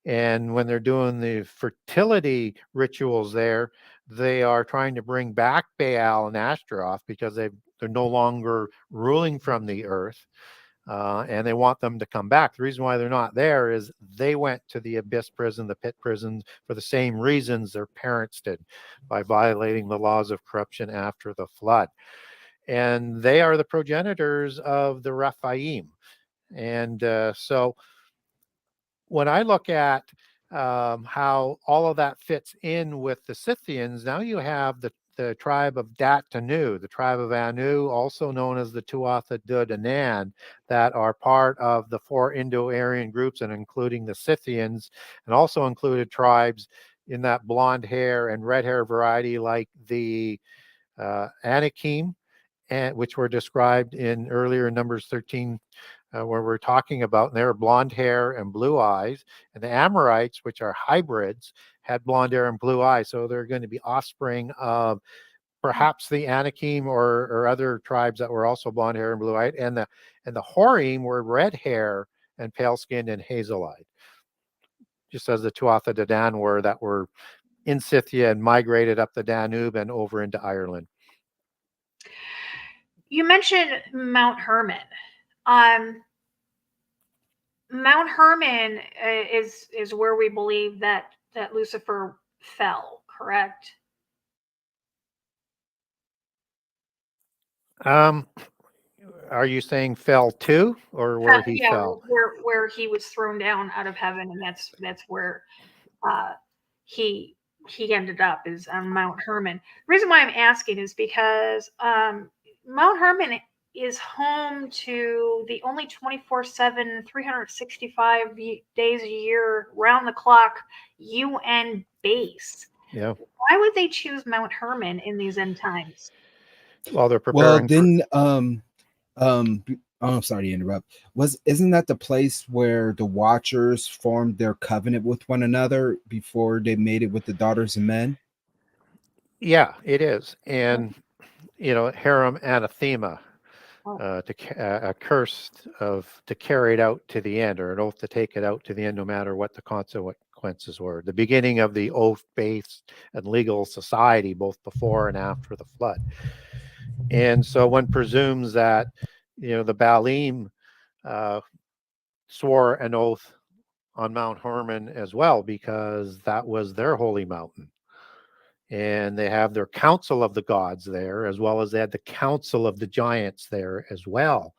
And when they're doing the fertility rituals there, they are trying to bring back Baal and Ashtaroth because they're no longer ruling from the earth, and they want them to come back. The reason why they're not there is they went to the abyss prison, the pit prison, for the same reasons their parents did, by violating the laws of corruption after the flood. And they are the progenitors of the Rephaim. And so when I look at how all of that fits in with the Scythians, now you have the tribe of Dat-Tanu, the tribe of Anu, also known as the Tuatha De Danann, that are part of the 4 Indo-Aryan groups, and including the Scythians, and also included tribes in that blonde hair and red hair variety, like the Anakim, which were described in earlier Numbers 13, where we're talking about, and they were blonde hair and blue eyes. And the Amorites, which are hybrids, had blonde hair and blue eyes. So they're going to be offspring of perhaps the Anakim or other tribes that were also blonde hair and blue eyed. And the Horim were red hair and pale skinned and hazel eyed, just as the Tuatha De Danann were, that were in Scythia and migrated up the Danube and over into Ireland. You mentioned Mount Hermon. Mount Hermon is where we believe that Lucifer fell, correct? Are you saying fell to, or where he fell? Where he was thrown down out of heaven, and that's where he ended up, is on Mount Hermon. The reason why I'm asking is because Mount Hermon is home to the only 24/7, 365 days a year, round the clock UN base. Yeah. Why would they choose Mount Hermon in these end times? Well, they're preparing. Well, then, I'm sorry to interrupt. Isn't that the place where the Watchers formed their covenant with one another before they made it with the daughters of men? Yeah, it is. And Harum anathema, a curse to carry it out to the end, or an oath to take it out to the end, no matter what the consequences were. The beginning of the oath-based and legal society, both before and after the flood. And so one presumes that the Baalim swore an oath on Mount Hermon as well, because that was their holy mountain. And they have their council of the gods there, as well as they had the council of the giants there as well.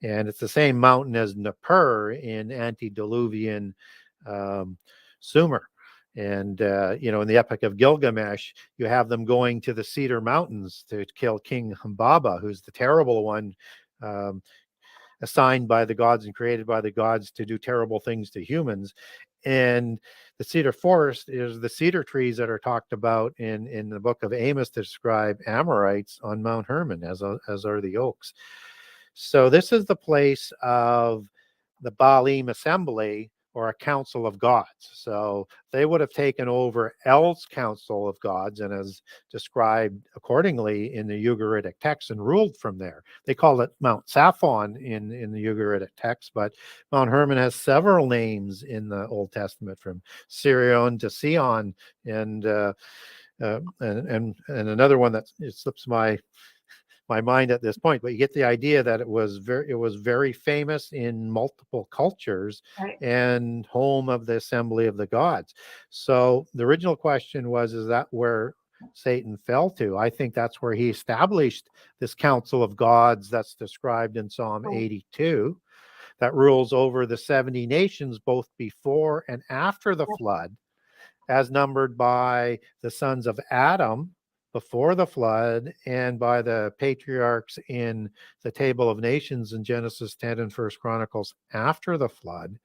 And it's the same mountain as Nippur in antediluvian Sumer. And, in the Epic of Gilgamesh, you have them going to the Cedar Mountains to kill King Humbaba, who's the terrible one, assigned by the gods and created by the gods to do terrible things to humans. And the cedar forest is the cedar trees that are talked about in the book of Amos to describe Amorites on Mount Hermon, as are the oaks. So this is the place of the Baalim assembly, or a council of gods. So they would have taken over El's council of gods, and as described accordingly in the Ugaritic text, and ruled from there. They call it Mount Saphon in the Ugaritic text, but Mount Hermon has several names in the Old Testament, from Sirion to Sion, and another one that it slips my mind at this point, but you get the idea that it was very famous in multiple cultures, Right. and home of the assembly of the gods. So the original question was, is that where Satan fell to? I think that's where he established this council of gods that's described in Psalm 82, that rules over the 70 nations, both before and after the flood, as numbered by the sons of Adam before the flood, and by the patriarchs in the Table of Nations in Genesis 10 and 1 Chronicles after the flood.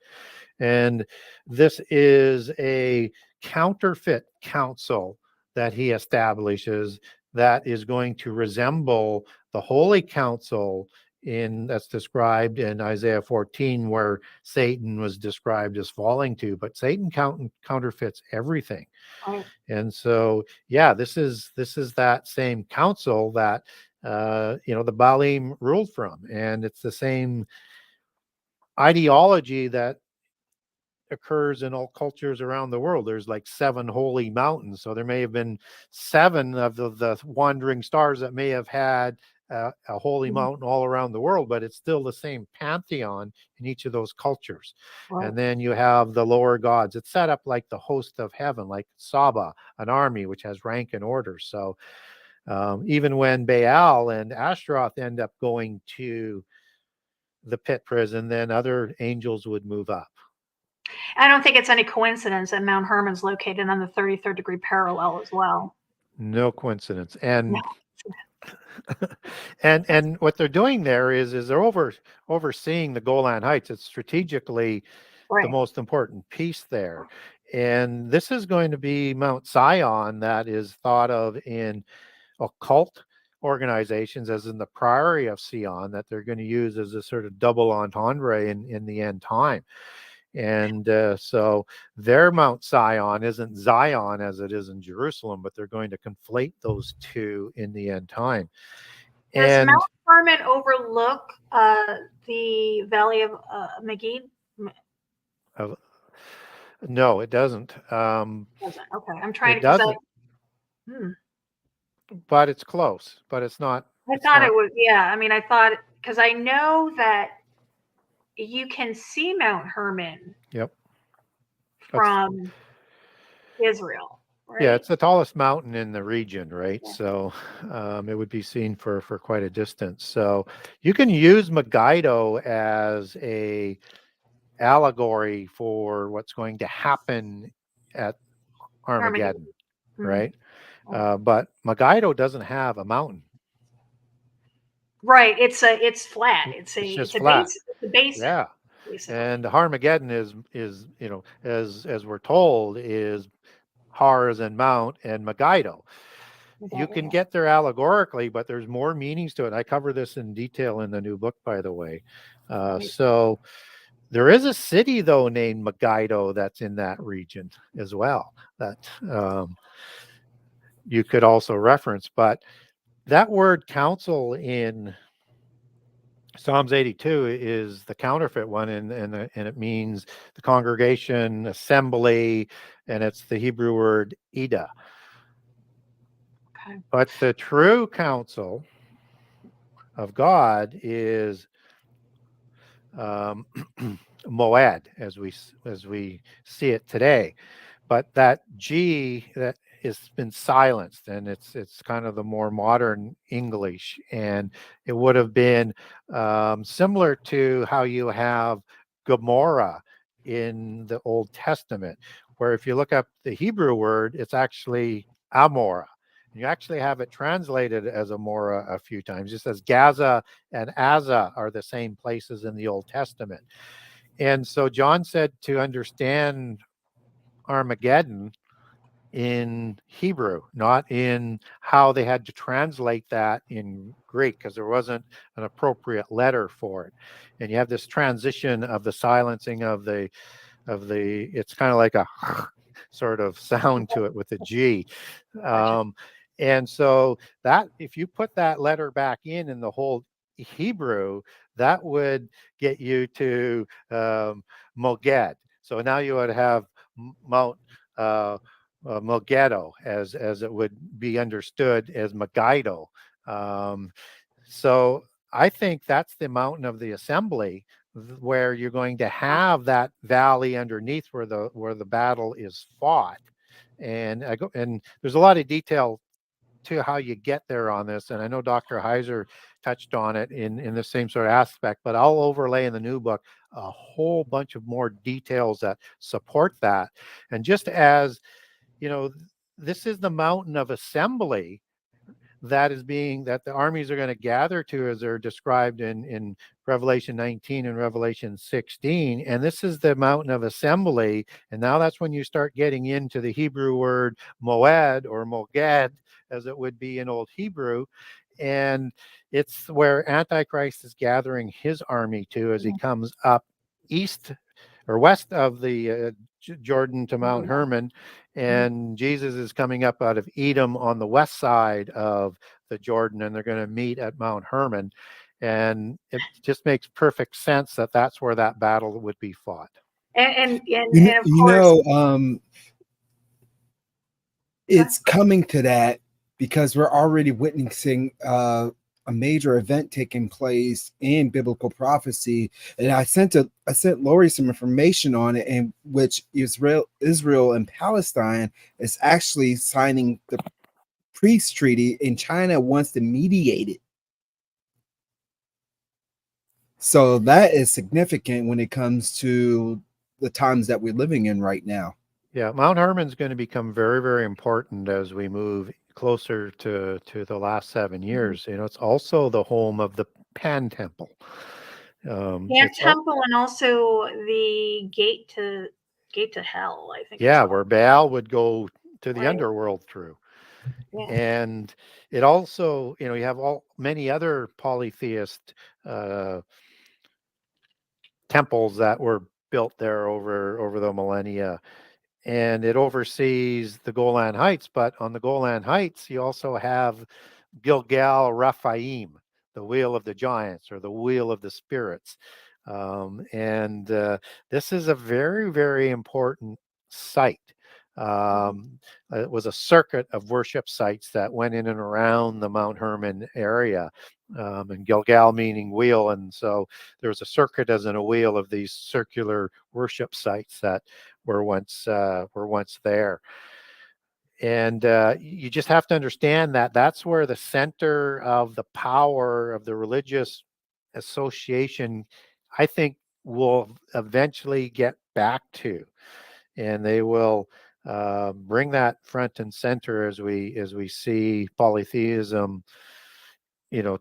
And this is a counterfeit council that he establishes that is going to resemble the Holy Council that's described in Isaiah 14, where Satan was described as falling to. But Satan counterfeits everything. Right. And so, yeah, this is that same council that the Baalim ruled from, and it's the same ideology that occurs in all cultures around the world. There's like 7 holy mountains, so there may have been 7 of the wandering stars that may have had a holy mountain all around the world, but it's still the same pantheon in each of those cultures. Right. And then you have the lower gods. It's set up like the host of heaven, like Saba, an army which has rank and order. So even when Baal and Ashtaroth end up going to the pit prison, then other angels would move up. I don't think it's any coincidence that Mount Hermon's located on the 33rd degree parallel as well. No coincidence. And and what they're doing there is they're overseeing the Golan Heights. It's strategically the most important piece there. And this is going to be Mount Sion, that is thought of in occult organizations as in the Priory of Sion, that they're going to use as a sort of double entendre in the end time. And so their Mount Sion isn't Zion as it is in Jerusalem, but they're going to conflate those two in the end time. Does Mount Hermon overlook the Valley of Megiddo? No, it doesn't. Doesn't. Okay, I'm trying it to. Doesn't. But it's close. But it's not. I thought it was. Yeah, I mean, I thought, because I know that you can see Mount Hermon. Yep. From Israel. Right? Yeah, it's the tallest mountain in the region, right? Yeah. So it would be seen for quite a distance. So you can use Megiddo as a allegory for what's going to happen at Armageddon, right? But Megiddo doesn't have a mountain. Right. It's flat. It's just flat. Base. It's a base. Yeah. And Armageddon is as we're told, is Har and Mount and Megiddo. You can get there allegorically, but there's more meanings to it. I cover this in detail in the new book, by the way. So there is a city, though, named Megiddo that's in that region as well, that you could also reference. But that word council in Psalms 82 is the counterfeit one, and it means the congregation, assembly, and it's the Hebrew word Ida. Okay. But the true council of God is Moed as we see it today. But that G that has been silenced, and it's kind of the more modern English, and it would have been similar to how you have Gomorrah in the Old Testament, where if you look up the Hebrew word, it's actually Amorah. You actually have it translated as Amorah a few times. It says Gaza and Aza are the same places in the Old Testament. And so John said to understand Armageddon in Hebrew, not in how they had to translate that in Greek, because there wasn't an appropriate letter for it. And you have this transition of the silencing of the it's kind of like a sort of sound to it with a G. And so that if you put that letter back in the whole Hebrew, that would get you to Moged. So now you would have Mount Mogeddo, as it would be understood as Megiddo. So I think that's the mountain of the assembly, where you're going to have that valley underneath where the battle is fought. And there's a lot of detail to how you get there on this, and I know Dr. Heiser touched on it in the same sort of aspect, but I'll overlay in the new book a whole bunch of more details that support that. And just as this is the mountain of assembly that the armies are going to gather to, as they're described in Revelation 19 and Revelation 16. And this is the mountain of assembly. And now that's when you start getting into the Hebrew word moed or moged, as it would be in Old Hebrew. And it's where Antichrist is gathering his army to as he comes up east or west of the Jordan to Mount Hermon, and Jesus is coming up out of Edom on the west side of the Jordan, and they're going to meet at Mount Hermon. And it just makes perfect sense that that's where that battle would be fought. And of course, it's coming to that because we're already witnessing a major event taking place in biblical prophecy. And I sent Lori some information on it, in which Israel and Palestine is actually signing the peace treaty, and China wants to mediate it. So that is significant when it comes to the times that we're living in right now. Yeah, Mount Hermon's going to become very, very important as we move closer to the last 7 years. It's also the home of the Pan Temple. Temple, and also the gate to hell, I think. Yeah, where Baal would go to the underworld through. Yeah. And it also, you have many other polytheist temples that were built there over the millennia. And it oversees the Golan Heights, but on the Golan Heights, you also have Gilgal Raphaim, the wheel of the giants or the wheel of the spirits. And this is a very, very important site. It was a circuit of worship sites that went in and around the Mount Hermon area, and Gilgal meaning wheel. And so there was a circuit as in a wheel of these circular worship sites that were once there. And you just have to understand that that's where the center of the power of the religious association, I think, will eventually get back to. And they will bring that front and center as we see polytheism,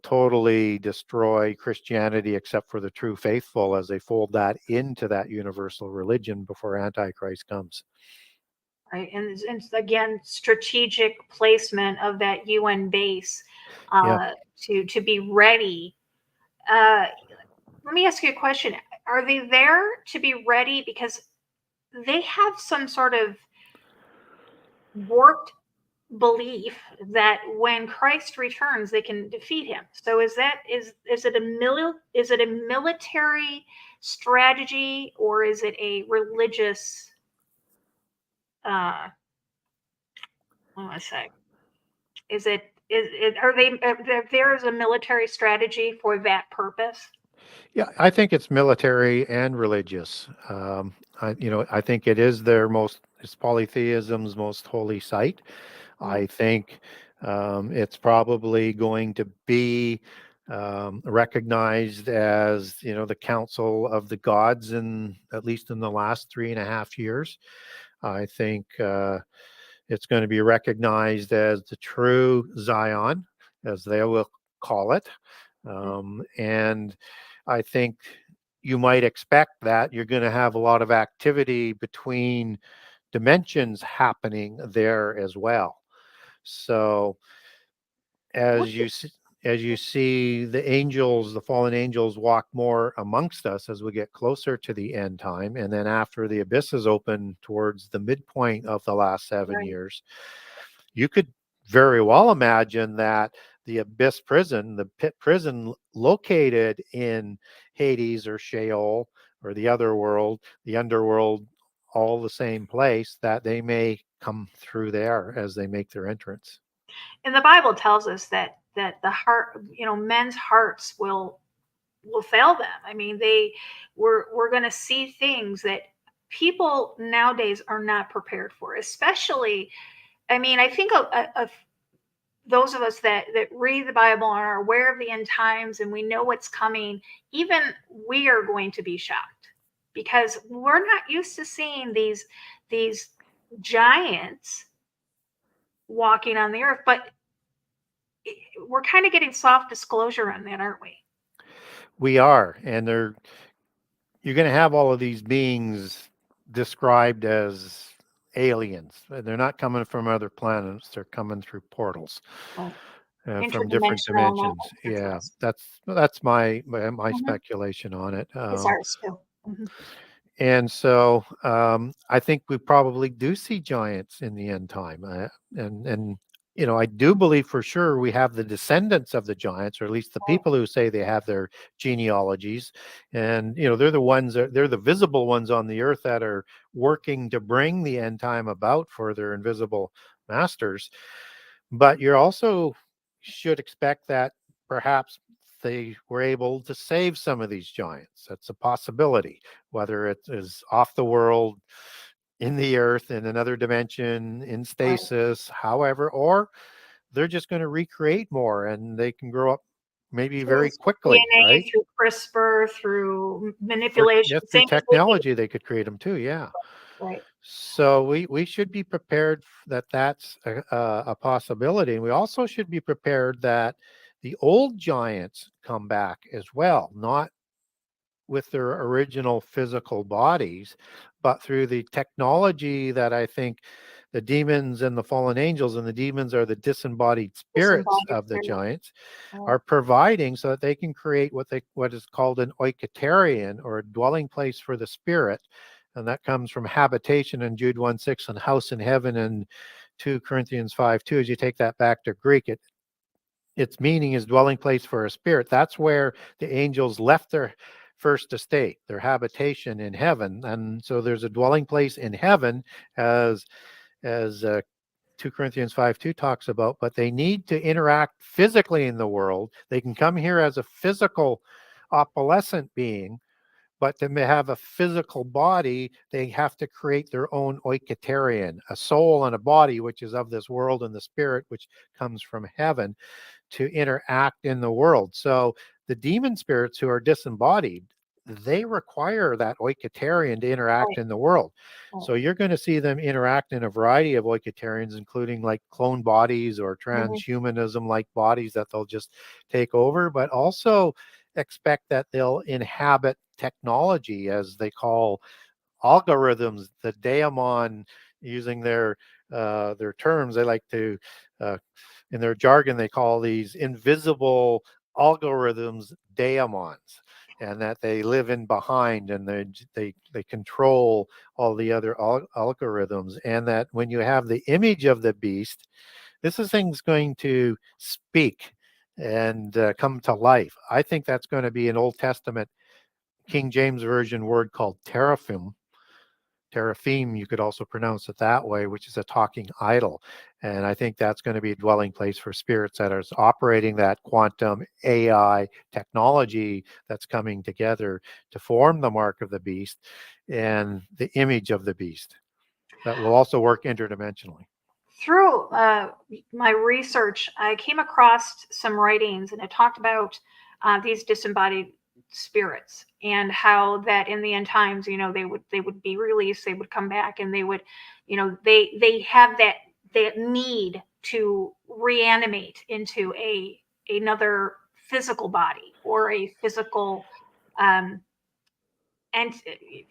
totally destroy Christianity except for the true faithful, as they fold that into that universal religion before Antichrist comes. Right, and again, strategic placement of that UN base to be ready. Let me ask you a question: are they there to be ready because they have some sort of warped belief that when Christ returns, they can defeat him? So is it a military strategy, or is it a religious? What do I say? Are they there as a military strategy for that purpose? Yeah, I think it's military and religious. I think it is it's polytheism's most holy site. I think it's probably going to be recognized as, the council of the gods, at least in the last 3.5 years. I think it's going to be recognized as the true Zion, as they will call it. And I think you might expect that you're going to have a lot of activity between dimensions happening there as well. So What as you see the fallen angels walk more amongst us as we get closer to the end time, and then after the abyss is open towards the midpoint of the last 7 years, you could very well imagine that the abyss prison, the pit prison located in Hades or Sheol or the other world, the underworld, all the same place, that they may come through there as they make their entrance. And the Bible tells us that the heart, men's hearts will fail them. I mean, we're going to see things that people nowadays are not prepared for, especially. I mean, I think of those of us that read the Bible and are aware of the end times and we know what's coming. Even we are going to be shocked because we're not used to seeing these giants walking on the earth, but we're kind of getting soft disclosure on that, aren't we? We are, and you're going to have all of these beings described as aliens. They're not coming from other planets; they're coming through portals from different Interdimensional, dimensions. Yeah, that's my speculation on it. It's ours too. And so I think we probably do see giants in the end time, and I do believe for sure we have the descendants of the giants, or at least the people who say they have their genealogies, and they're the visible ones on the earth that are working to bring the end time about for their invisible masters. But you also should expect that perhaps they were able to save some of these giants. That's a possibility, whether it is off the world, in the earth, in another dimension, in stasis, however, or they're just going to recreate more and they can grow up maybe very quickly, DNA, right? through CRISPR, through manipulation, Through same as technology, they could create them too. Yeah. right. So we should be prepared that's a possibility. And we also should be prepared that the old giants come back as well, not with their original physical bodies, but through the technology that I think the demons and the fallen angels, and the demons are the disembodied spirits Disembodied of the spirit. giants, are providing so that they can create what is called an Oikotarian, or a dwelling place for the spirit. And that comes from habitation in Jude 1:6 and house in heaven in 2 Corinthians 5:2. As you take that back to Greek, its meaning is dwelling place for a spirit. That's where the angels left their first estate, their habitation in heaven. And so there's a dwelling place in heaven, as 2 Corinthians 5:2 talks about, but they need to interact physically in the world. They can come here as a physical opalescent being, but to have a physical body, they have to create their own Oikotarian, a soul and a body, which is of this world, and the spirit, which comes from heaven, to interact in the world. So the demon spirits who are disembodied, they require that Oikotarian to interact in the world. So you're going to see them interact in a variety of Oikotarians, including like clone bodies or transhumanism like bodies that they'll just take over, but also expect that they'll inhabit technology, as they call algorithms, the daemon, using their terms. They like to in their jargon, they call these invisible algorithms daemons, and that they live in behind, and they control all the other algorithms. And that when you have the image of the beast, this thing's going to speak and come to life. I think that's going to be an Old Testament King James Version word called teraphim. Teraphim, you could also pronounce it that way, which is a talking idol. And I think that's going to be a dwelling place for spirits that are operating that quantum AI technology that's coming together to form the mark of the beast and the image of the beast that will also work interdimensionally. Through my research, I came across some writings, and it talked about these disembodied spirits and how that in the end times, they would be released, they would come back, and they would, they have that need to reanimate into another physical body or a physical and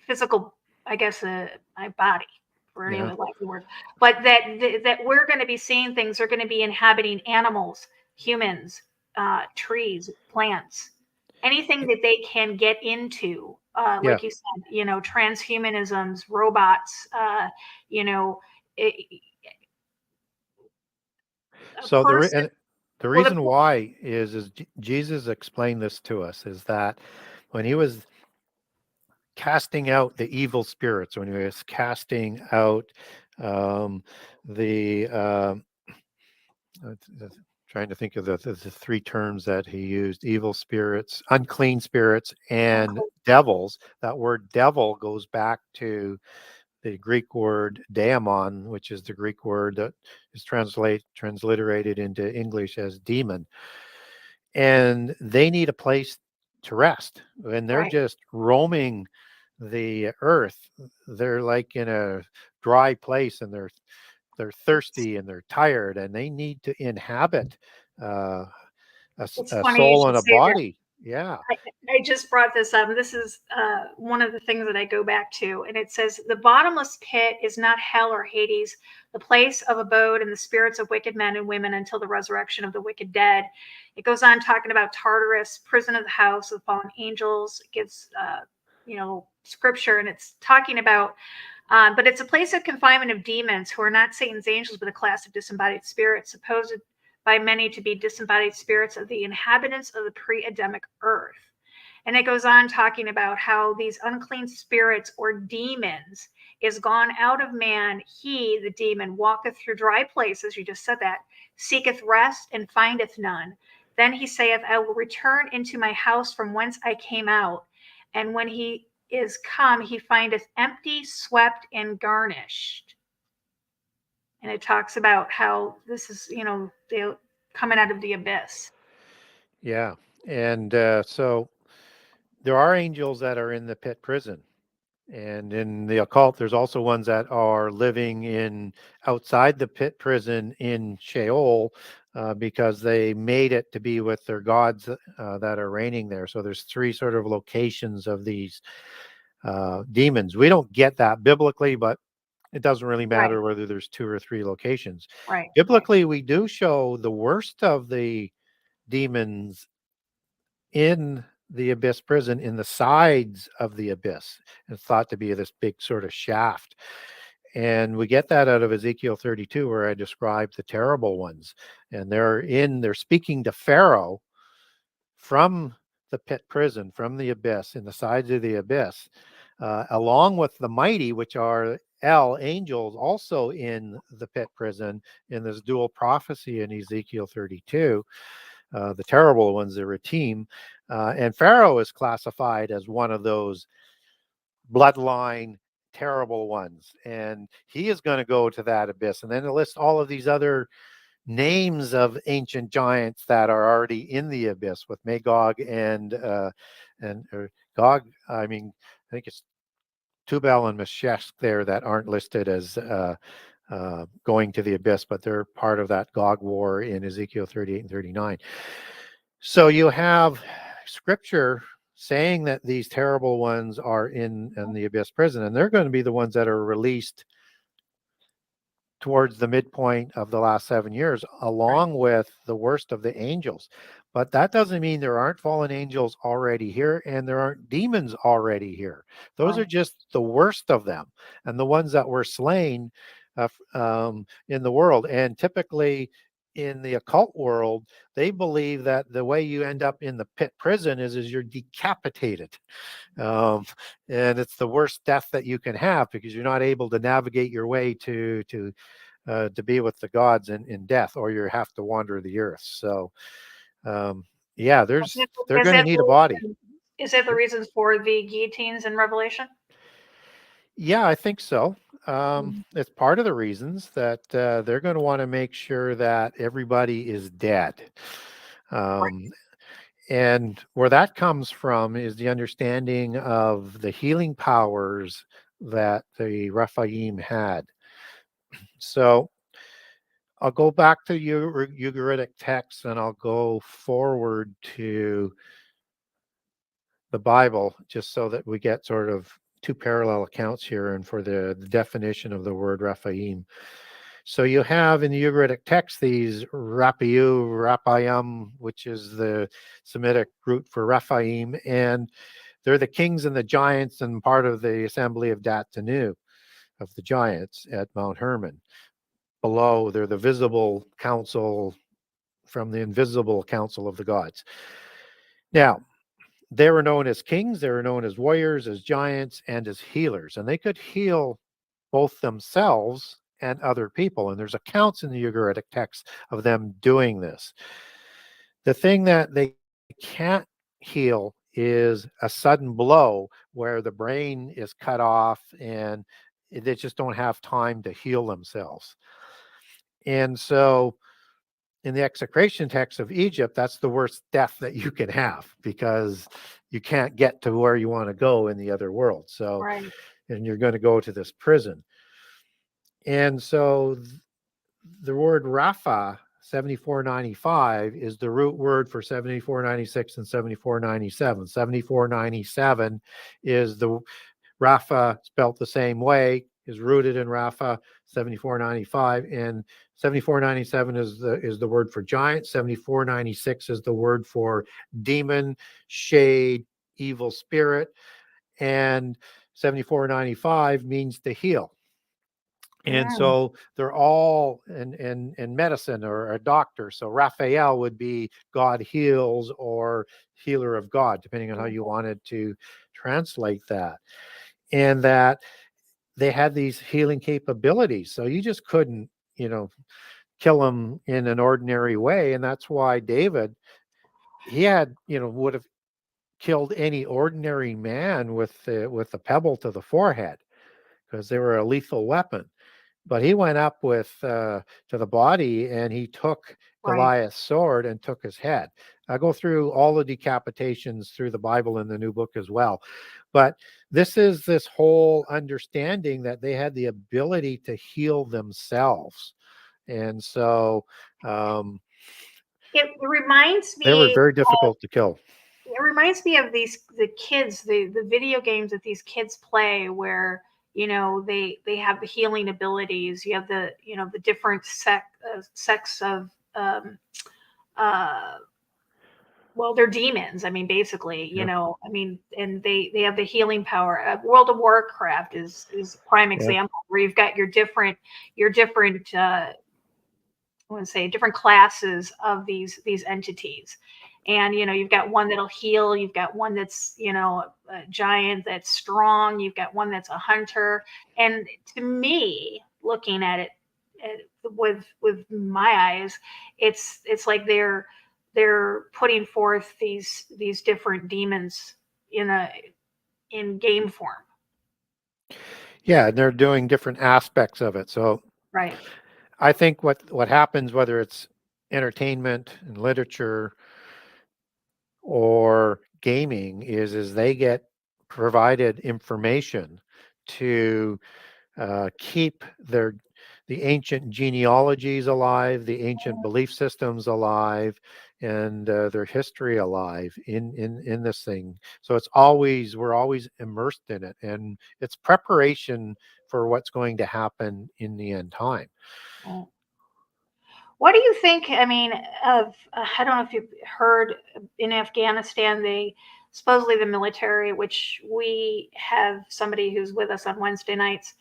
physical, I guess, my body, for any Yeah. other likely words, but that we're going to be seeing things. They're going to be inhabiting animals, humans, trees, plants, anything that they can get into. Yeah. Like you said, transhumanisms, robots, a So person. the Well, reason why is Jesus explained this to us, is that when he was casting out the evil spirits, when he was casting out the trying to think of the three terms that he used: evil spirits, unclean spirits, and devils. That word devil goes back to the Greek word daemon, which is the Greek word that is transliterated into English as demon. And they need a place to rest. And they're right. just roaming the earth. They're like in a dry place, and they're thirsty and they're tired, and they need to inhabit a Funny you soul should and a say that. body. Yeah. I just brought this up. This is one of the things that I go back to. And it says, the bottomless pit is not hell or Hades, the place of abode in the spirits of wicked men and women until the resurrection of the wicked dead. It goes on talking about Tartarus, prison of the house of fallen angels. It gives, scripture, and it's talking about, but it's a place of confinement of demons who are not Satan's angels, but a class of disembodied spirits, supposed by many to be disembodied spirits of the inhabitants of the pre-Adamic earth. And it goes on talking about how these unclean spirits or demons is gone out of man. He, the demon, walketh through dry places, you just said that, seeketh rest and findeth none. Then he saith, I will return into my house from whence I came out. And when he is come, he findeth empty, swept, and garnished. And it talks about how this is, they're coming out of the abyss. Yeah. And so there are angels that are in the pit prison. And in the occult, there's also ones that are living in outside the pit prison in Sheol, because they made it to be with their gods that are reigning there. So there's three sort of locations of these demons. We don't get that biblically, but it doesn't really matter whether there's two or three locations. Right. Biblically, we do show the worst of the demons in the abyss prison, in the sides of the abyss. It's thought to be this big sort of shaft. And we get that out of Ezekiel 32, where I describe the terrible ones. And they're speaking to Pharaoh from the pit prison, from the abyss, in the sides of the abyss, along with the mighty, which are angels, also in the pit prison, in this dual prophecy in Ezekiel 32. The terrible ones, the Retim. And Pharaoh is classified as one of those bloodline terrible ones. And he is going to go to that abyss. And then it lists all of these other names of ancient giants that are already in the abyss, with Magog and Gog. I think it's Tubal and Meshech there that aren't listed as going to the abyss, but they're part of that Gog war in Ezekiel 38 and 39. So you have scripture saying that these terrible ones are in the abyss prison, and they're going to be the ones that are released towards the midpoint of the last 7 years, along with the worst of the angels. But that doesn't mean there aren't fallen angels already here, and there aren't demons already here. Those are just the worst of them, and the ones that were slain in the world. And typically in the occult world, they believe that the way you end up in the pit prison is you're decapitated. And it's the worst death that you can have, because you're not able to navigate your way to be with the gods in death, or you have to wander the earth. So yeah, they're going to need a body. Is that the reasons for the guillotines in Revelation? Yeah, I think so. It's part of the reasons that they're going to want to make sure that everybody is dead. And where that comes from is the understanding of the healing powers that the Rephaim had. So I'll go back to Ugaritic texts, and I'll go forward to the Bible, just so that we get sort of two parallel accounts here, and for the definition of the word Rephaim. So you have in the Ugaritic text these Raphaim, which is the Semitic root for Rephaim, and they're the kings and the giants and part of the assembly of Dat Tanu, of the giants at Mount Hermon. Below, they're the visible council from the invisible council of the gods. Now, they were known as kings, they were known as warriors, as giants, and as healers, and they could heal both themselves and other people. And there's accounts in the Ugaritic text of them doing this. The thing that they can't heal is a sudden blow where the brain is cut off and they just don't have time to heal themselves. And so in the execration text of Egypt, that's the worst death that you can have, because you can't get to where you want to go in the other world. So, Right. and you're going to go to this prison. And so the word Rapha, 7495, is the root word for 7496 and 7497. 7497 is the Rapha spelt the same way, is rooted in Rapha. 7495 and 7497 is the word for giant. 7496 is the word for demon, shade, evil spirit, and 7495 means to heal. And so they're all in medicine or a doctor. So Raphael would be God heals or healer of God, depending on how you wanted to translate that. And that they had these healing capabilities. So you just couldn't, kill them in an ordinary way. And that's why David, he had, would have killed any ordinary man with a pebble to the forehead, because they were a lethal weapon. But he went up with to the body, and he took Goliath's sword and took his head. I go through all the decapitations through the Bible in the new book as well. But this is this whole understanding that they had the ability to heal themselves. And so it reminds me, they were very difficult to kill. It reminds me of the kids, the video games that these kids play, where they have the healing abilities. You have the the different sects of well, they're demons. I mean, basically, and they have the healing power. World of Warcraft is a prime example, where you've got your different I want to say different classes of these entities. And you've got one that'll heal, you've got one that's a giant that's strong, you've got one that's a hunter. And to me, looking at it with my eyes, it's like they're putting forth these different demons in game form. Yeah, and they're doing different aspects of it. So right. I think what happens, whether it's entertainment and literature or gaming, is they get provided information to keep the ancient genealogies alive, the ancient belief systems alive, and their history alive in this thing. So we're always immersed in it, and it's preparation for what's going to happen in the end time. What do you think? I mean, I don't know if you've heard, in Afghanistan, supposedly the military, which we have somebody who's with us on Wednesday nights,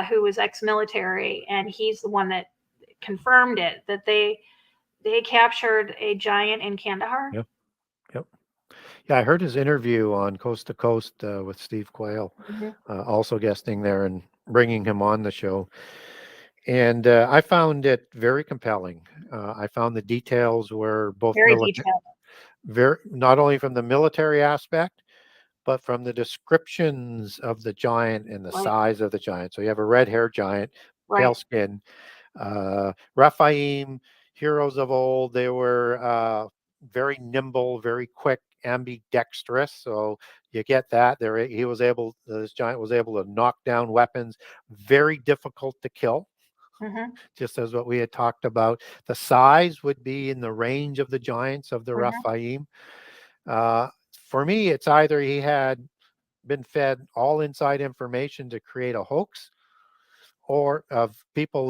who was ex-military, and he's the one that confirmed it, that they they captured a giant in Kandahar. Yep. Yep. Yeah, I heard his interview on Coast to Coast with Steve Quayle, also guesting there and bringing him on the show. And I found it very compelling. I found the details were both Very detailed. not only from the military aspect, but from the descriptions of the giant and the Right. size of the giant. So you have a red-haired giant, pale Right. skin. Rephaim, heroes of old, they were very nimble, very quick, ambidextrous. So you get that. This giant was able to knock down weapons, very difficult to kill. Just as what we had talked about. The size would be in the range of the giants of the Rephaim. For me, it's either he had been fed all inside information to create a hoax, or of people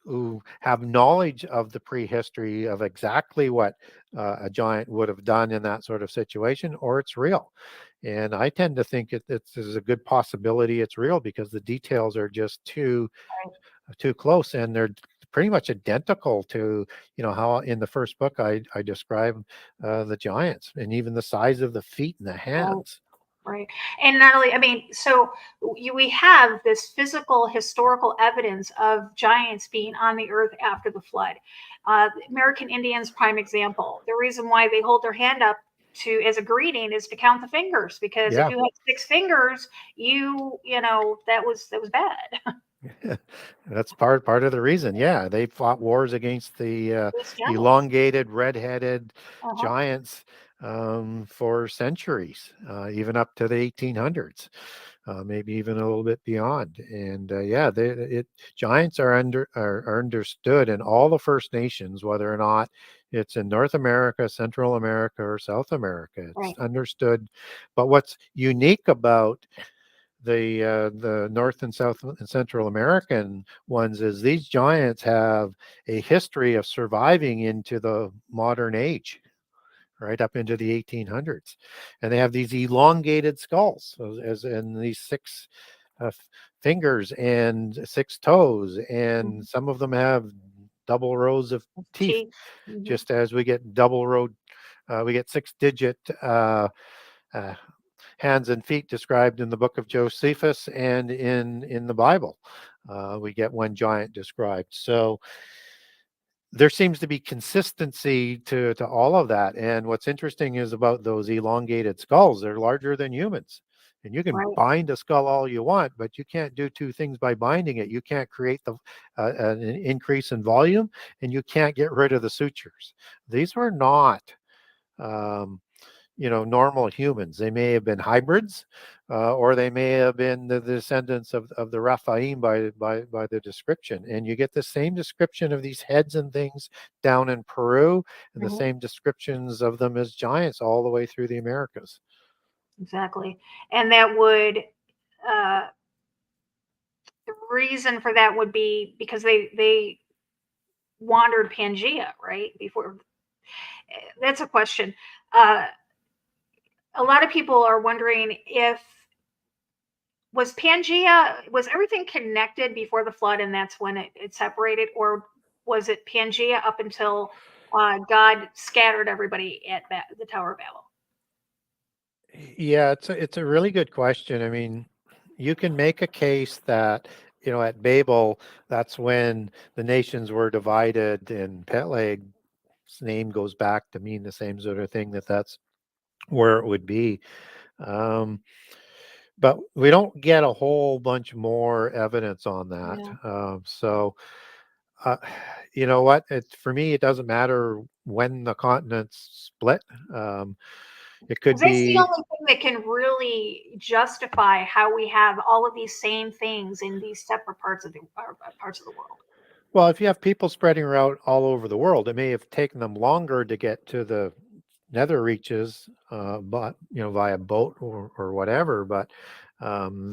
who have knowledge of the prehistory of exactly what a giant would have done in that sort of situation, or it's real. And I tend to think there's a good possibility it's real, because the details are just too close, and they're pretty much identical to how in the first book I described the giants, and even the size of the feet and the hands. Right. And not only, I mean, so we have this physical historical evidence of giants being on the earth after the flood. American Indians, prime example. The reason why they hold their hand up as a greeting is to count the fingers, because if you had 6 fingers, that was bad. That's part of the reason. Yeah, they fought wars against the elongated, red-headed giants for centuries, even up to the 1800s, maybe even a little bit beyond. And giants are understood in all the First Nations, whether or not it's in North America, Central America, or South America. It's understood. But what's unique about the North and South and Central American ones is these giants have a history of surviving into the modern age, right up into the 1800s, and they have these elongated skulls, as in these 6 fingers and 6 toes, and some of them have double rows of teeth, just as we get we get 6-digit hands and feet described in the book of Josephus, and in the Bible we get one giant described. So there seems to be consistency to all of that. And what's interesting is about those elongated skulls, they're larger than humans. And you can bind a skull all you want, but you can't do 2 things by binding it. You can't create an increase in volume, and you can't get rid of the sutures. These were not normal humans. They may have been hybrids, or they may have been the descendants of the Rephaim by the description. And you get the same description of these heads and things down in Peru, and the same descriptions of them as giants all the way through the Americas. Exactly. And that would, the reason for that would be because they wandered Pangea, right? Before. That's a question. A lot of people are wondering was everything connected before the flood, and that's when it separated, or was it Pangea up until God scattered everybody at the Tower of Babel? Yeah, it's a really good question. I mean, you can make a case that at Babel, that's when the nations were divided, and Peleg's name goes back to mean the same sort of thing, that's where it would be. But we don't get a whole bunch more evidence on that. You know what? For me, it doesn't matter when the continents split. It could That's the be. only thing that can really justify how we have all of these same things in these separate parts of the world. Well, if you have people spreading out all over the world, it may have taken them longer to get to the nether reaches, but via boat or whatever. But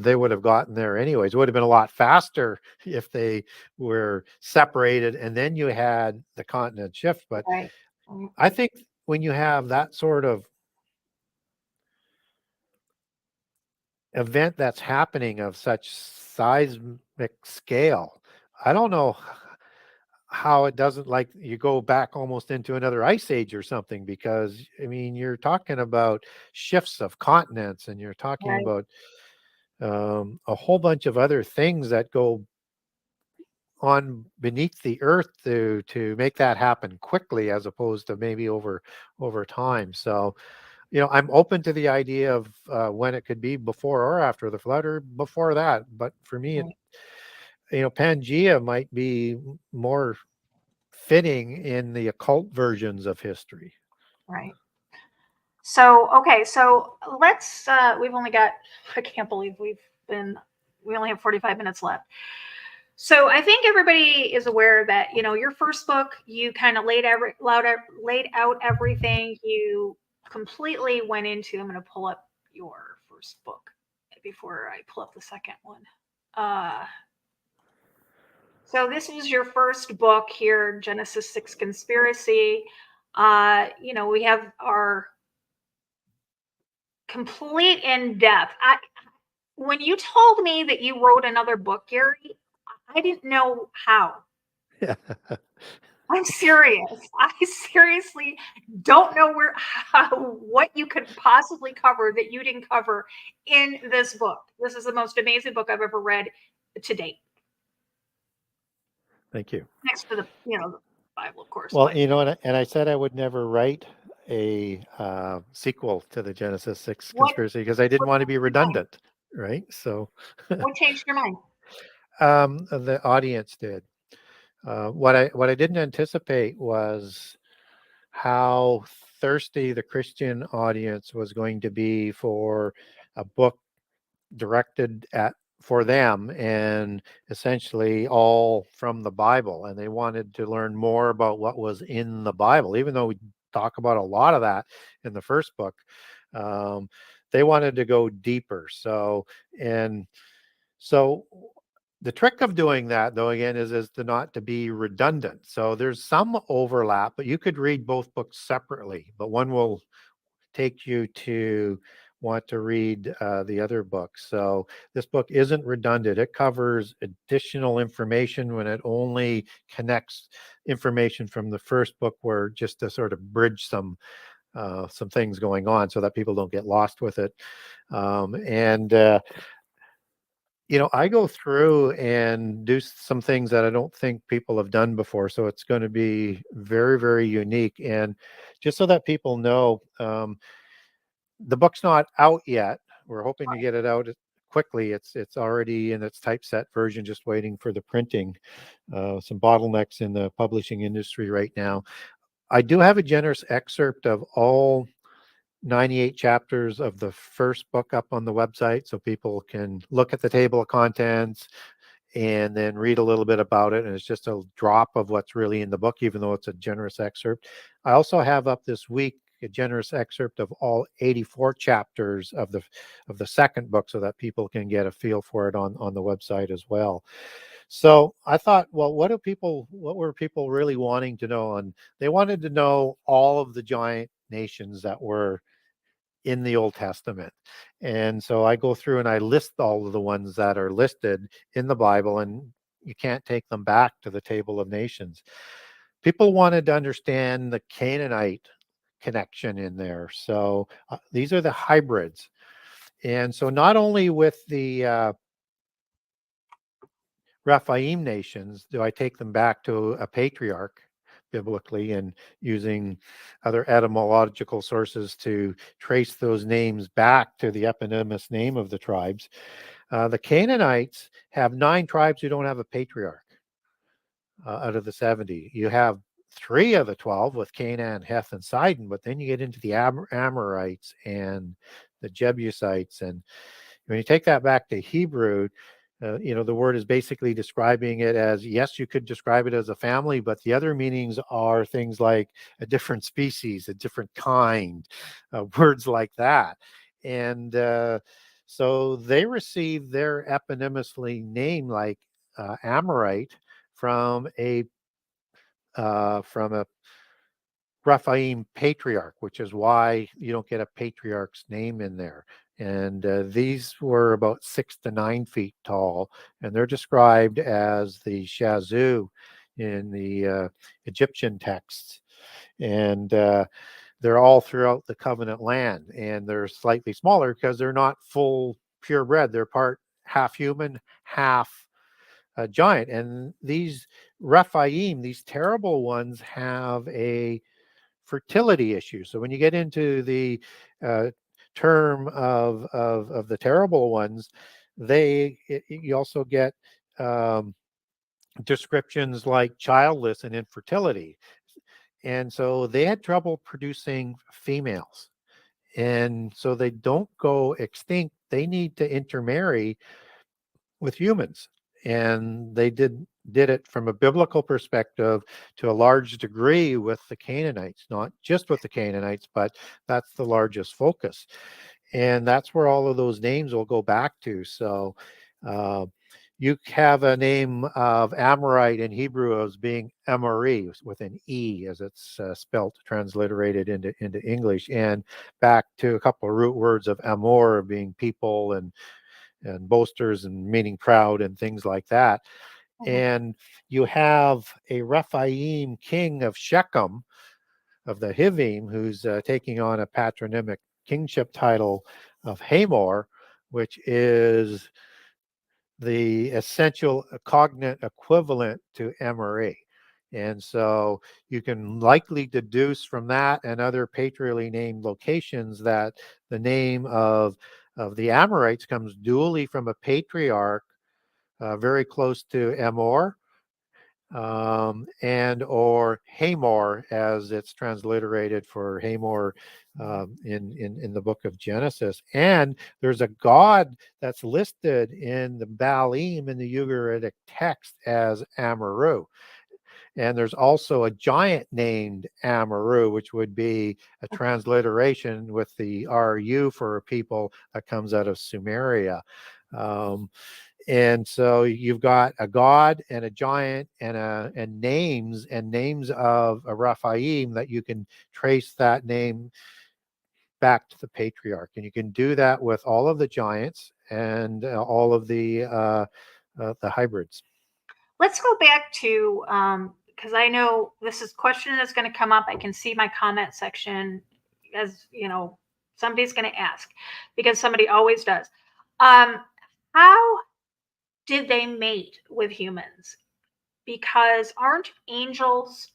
they would have gotten there anyways. It would have been a lot faster if they were separated and then you had the continent shift. But I think when you have that sort of event that's happening of such seismic scale, I don't know how it doesn't, like, you go back almost into another ice age or something, because I mean, you're talking about shifts of continents, and you're talking Right. about a whole bunch of other things that go on beneath the earth to make that happen quickly, as opposed to maybe over time. So, I'm open to the idea of when it could be, before or after the flood, or before that. But for me, Right. Pangea might be more fitting in the occult versions of history. Right. So, okay, so let's we've only got, I can't believe we only have 45 minutes left. So I think everybody is aware that, your first book, you kind of laid out everything. You completely went into, I'm going to pull up your first book before I pull up the second one. So this is your first book here, Genesis 6 Conspiracy. We have our complete in depth. When you told me that you wrote another book, Gary, I didn't know how. Yeah. I'm serious. I seriously don't know what you could possibly cover that you didn't cover in this book. This is the most amazing book I've ever read to date, Thank you. next to the Bible, of course. Well, But and I said I would never write a sequel to the Genesis 6 what conspiracy, because I didn't what want to changed be your mind? redundant, right? So What changed your mind? the audience did. What I didn't anticipate was how thirsty the Christian audience was going to be for a book directed at for them, and essentially all from the Bible. And they wanted to learn more about what was in the Bible, even though we talk about a lot of that in the first book. Um, they wanted to go deeper. So the trick of doing that, though, again, is to not to be redundant. So there's some overlap, but you could read both books separately, but one will take you to want to read the other book. So this book isn't redundant. It covers additional information when it only connects information from the first book, where just to sort of bridge some things going on, so that people don't get lost with it. And I go through and do some things that I don't think people have done before. So it's going to be very, very unique. And just so that people know, the book's not out yet. We're hoping to get it out quickly. It's already in its typeset version, just waiting for the printing. Some bottlenecks in the publishing industry right now. I do have a generous excerpt of all 98 chapters of the first book up on the website, so people can look at the table of contents and then read a little bit about it. And it's just a drop of what's really in the book, even though it's a generous excerpt. I also have up this week a generous excerpt of all 84 chapters of the second book, so that people can get a feel for it on the website as well. So I thought, well, what were people really wanting to know? And they wanted to know all of the giant nations that were in the Old Testament. And so I go through and I list all of the ones that are listed in the Bible, and you can't take them back to the Table of Nations. People wanted to understand the Canaanite connection in there. So these are the hybrids. And so not only with the Rephaim nations do I take them back to a patriarch biblically, and using other etymological sources to trace those names back to the eponymous name of the tribes. The Canaanites have 9 tribes who don't have a patriarch out of the 70. You have 3 of the 12 with Canaan, Heth, and Sidon, but then you get into the Amorites and the Jebusites. And when you take that back to Hebrew, the word is basically describing it as, yes, you could describe it as a family, but the other meanings are things like a different species, a different kind, words like that. And so they received their eponymously name, like Amorite, from a Rephaim patriarch, which is why you don't get a patriarch's name in there. And these were about 6 to 9 feet tall, and they're described as the Shazu in the Egyptian texts. And they're all throughout the covenant land, and they're slightly smaller because they're not full purebred. They're part half human, half giant. And these Rephaim, these terrible ones, have a fertility issue. So when you get into the term of the terrible ones, you also get descriptions like childless and infertility. And so they had trouble producing females. And so they don't go extinct. They need to intermarry with humans. And they did it from a biblical perspective to a large degree with the Canaanites, not just with the Canaanites, but that's the largest focus. And that's where all of those names will go back to. So you have a name of Amorite in Hebrew as being Amori with an E as it's spelt, transliterated into English, and back to a couple of root words of Amor being people and boasters and meaning proud and things like that. And you have a Rephaim king of Shechem, of the Hivim, who's taking on a patronymic kingship title of Hamor, which is the essential cognate equivalent to Emory. And so you can likely deduce from that and other patriarchally named locations that the name of the Amorites comes dually from a patriarch very close to Emor, and or Hamor, as it's transliterated for Hamor in the book of Genesis. And there's a god that's listed in the Baalim in the Ugaritic text as Amaru. And there's also a giant named Amaru, which would be a transliteration with the RU for a people that comes out of Sumeria. And so you've got a god and a giant and names of a Rephaim that you can trace that name back to the patriarch. And you can do that with all of the giants and all of the hybrids. Let's go back to because I know this is question that's going to come up. I can see my comment section, as you know, somebody's going to ask, because somebody always does. How did they mate with humans? Because aren't angels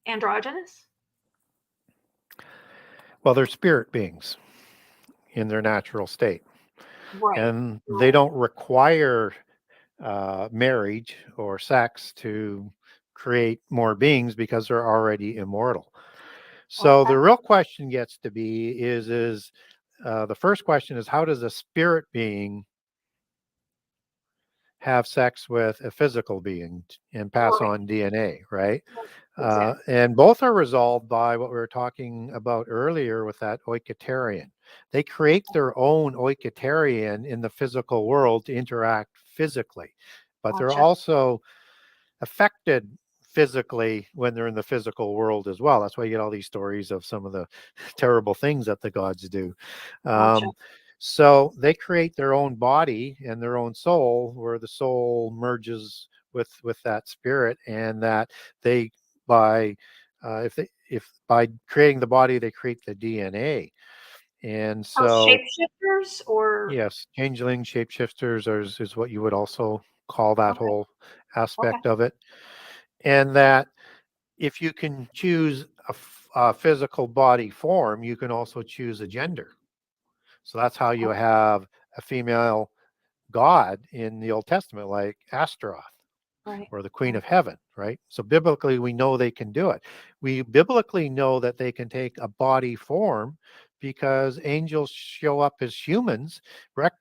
androgynous? Well, they're spirit beings in their natural state. Right. And they don't require marriage or sex to create more beings because they're already immortal. So Okay. the real question gets to be is the first question is, how does a spirit being have sex with a physical being and pass Right. on DNA, right? Exactly. And both are resolved by what we were talking about earlier with that Oiketarian. They create their own Oiketarian in the physical world to interact physically, but they're Gotcha. also affected physically when they're in the physical world as well. That's why you get all these stories of some of the terrible things that the gods do. Gotcha. So they create their own body and their own soul, where the soul merges with that spirit, and that they by if by creating the body they create the DNA. And Oh, so shapeshifters or yes, changeling shapeshifters is what you would also call that okay. whole Okay. aspect of it. And that if you can choose a physical body form, you can also choose a gender. So that's how you have a female god in the Old Testament, like Astaroth Right. or the Queen of Heaven, right? So biblically, we know they can do it. We biblically know that they can take a body form because angels show up as humans,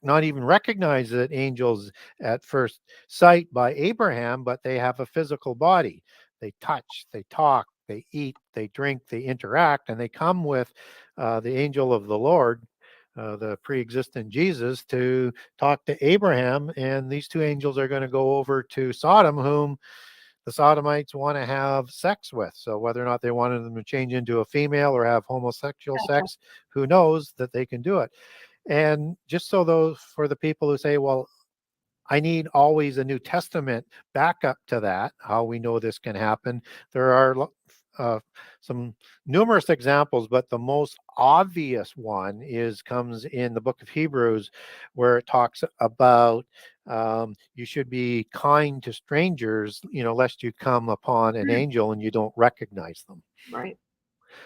not even recognize that angels at first sight by Abraham, but they have a physical body. They touch, they talk, they eat, they drink, they interact, and they come with the angel of the Lord, the pre-existent Jesus, to talk to Abraham. And these two angels are going to go over to Sodom, whom the Sodomites want to have sex with. So whether or not they wanted them to change into a female or have homosexual Gotcha. sex, who knows, that they can do it. And just so those, for the people who say, well, I need always a New Testament backup to that, how we know this can happen. There are some numerous examples, but the most obvious one comes in the book of Hebrews, where it talks about you should be kind to strangers, lest you come upon an angel and you don't recognize them. Right.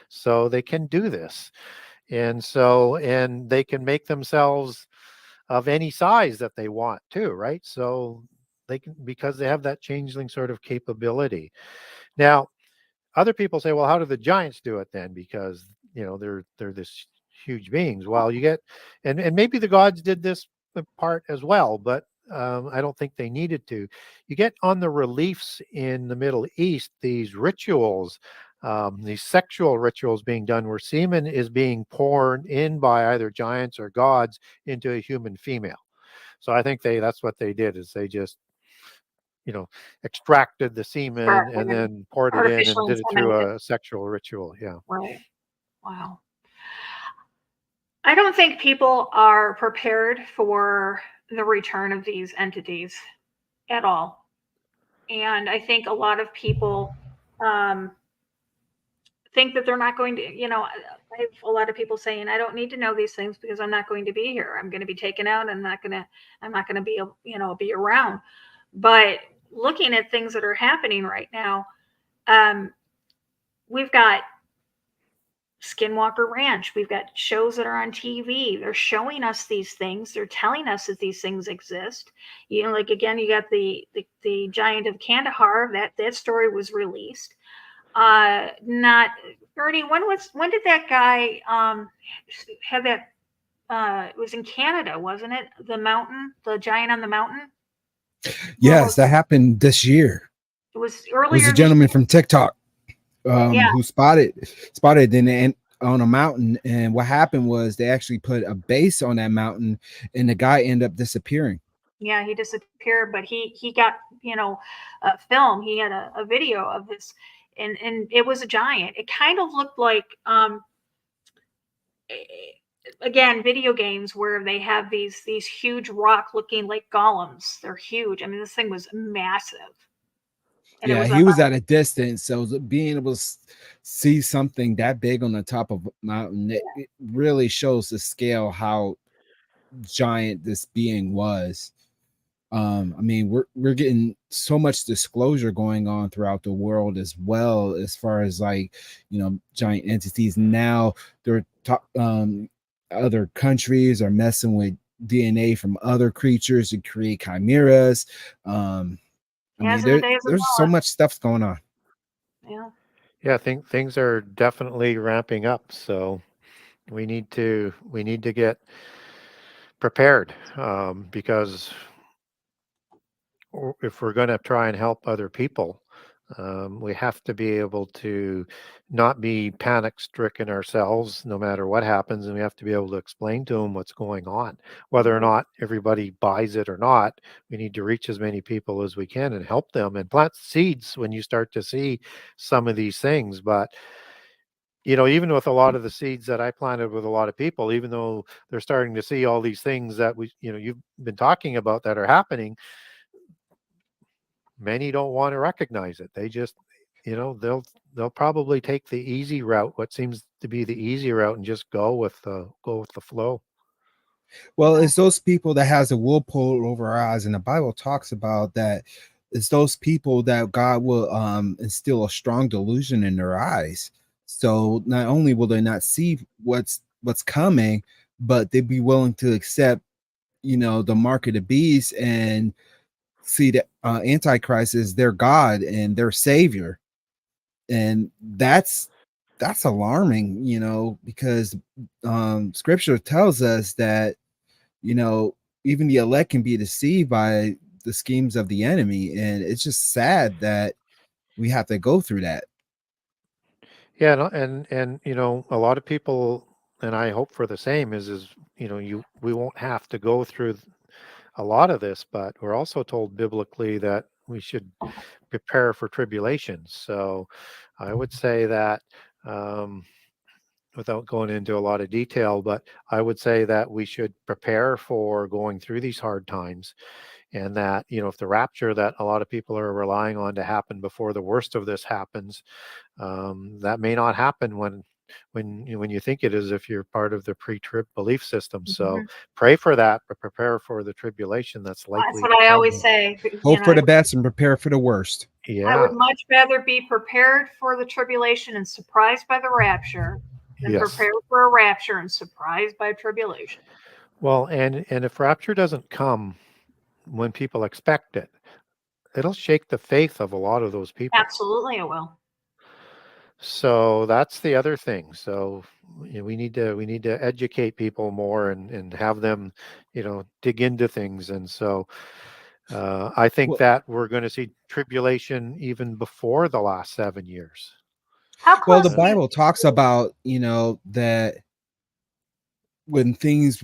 So they can do this. And they can make themselves of any size that they want too, right? So they can, because they have that changeling sort of capability. Now, other people say, well, how do the giants do it then? Because they're this huge beings. Well, you get, and maybe the gods did this part as well, but I don't think they needed to. You get on the reliefs in the Middle East these rituals, these sexual rituals being done where semen is being poured in by either giants or gods into a human female. So I think that's what they did, is they just extracted the semen and then poured it in and Artificially did it through inseminated. a sexual ritual. Yeah. Right. Wow. I don't think people are prepared for the return of these entities at all. And I think a lot of people think that they're not going to, I have a lot of people saying, I don't need to know these things because I'm not going to be here. I'm going to be taken out. I'm not going to be, be around. But looking at things that are happening right now, we've got Skinwalker Ranch. We've got shows that are on TV. They're showing us these things. They're telling us that these things exist. Like again, you got the giant of Kandahar. That story was released. Not Ernie. When did that guy have that? It was in Canada, wasn't it? The giant on the mountain. Yes, that happened this year. It was It earlier. was a gentleman from TikTok Yeah. who spotted on a mountain, and what happened was they actually put a base on that mountain, and the guy ended up disappearing. Yeah, he disappeared, but he got a film. He had a video of this, and it was a giant. It kind of looked like again, video games where they have these huge rock looking like golems. They're huge. I mean, this thing was massive. And Yeah, he was at a distance, so being able to see something that big on the top of a mountain, it really shows the scale how giant this being was. I mean, we're getting so much disclosure going on throughout the world as well, as far as like, giant entities. Now they're other countries are messing with DNA from other creatures to create chimeras. I mean, there's so much stuff going on. Yeah. Yeah, I think things are definitely ramping up. So we need to get prepared, because if we're going to try and help other people, we have to be able to not be panic stricken ourselves no matter what happens, and we have to be able to explain to them what's going on. Whether or not everybody buys it or not, we need to reach as many people as we can and help them and plant seeds when you start to see some of these things. But even with a lot of the seeds that I planted with a lot of people, even though they're starting to see all these things that you've been talking about that are happening, many don't want to recognize it. They just, they'll probably take the easy route, what seems to be the easy route, and just go with the flow. Well, it's those people that has a wool pulled over our eyes, and the Bible talks about that. It's those people that God will instill a strong delusion in their eyes. So not only will they not see what's coming, but they'd be willing to accept, the mark of the beast and see that Antichrist is their God and their savior. And that's alarming, because scripture tells us that, even the elect can be deceived by the schemes of the enemy. And it's just sad that we have to go through that. Yeah, and a lot of people, and I hope for the same, is we won't have to go through a lot of this, but we're also told biblically that we should prepare for tribulation. So I would say that, without going into a lot of detail, but I would say that we should prepare for going through these hard times. and that, if the rapture that a lot of people are relying on to happen before the worst of this happens, that may not happen when you think it is, if you're part of the pre-trib belief system. So pray for that, but prepare for the tribulation that's likely. That's what I always say. Hope for the best and prepare for the worst. Yeah. I would much rather be prepared for the tribulation and surprised by the rapture than prepared for a rapture and surprised by tribulation. Well, and if rapture doesn't come when people expect it, it'll shake the faith of a lot of those people. Absolutely it will. So that's the other thing. So we need to educate people more and have them, dig into things. And so I think that we're going to see tribulation even before the last 7 years. How close? Well, the Bible talks about, that when things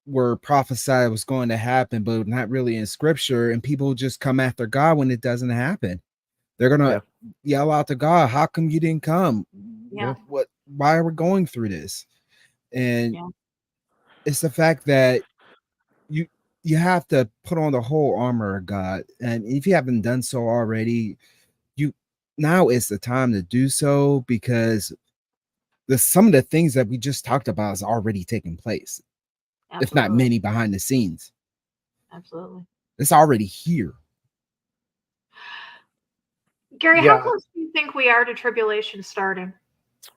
were prophesied was going to happen, but not really in scripture, and people just come after God when it doesn't happen. They're gonna yell out to God, "How come you didn't come? Yeah. Why are we going through this?" And it's the fact that you have to put on the whole armor of God, and if you haven't done so already, now is the time to do so, because some of the things that we just talked about is already taking place. Absolutely. If not many behind the scenes. Absolutely. It's already here. Gary, how close do you think we are to tribulation starting?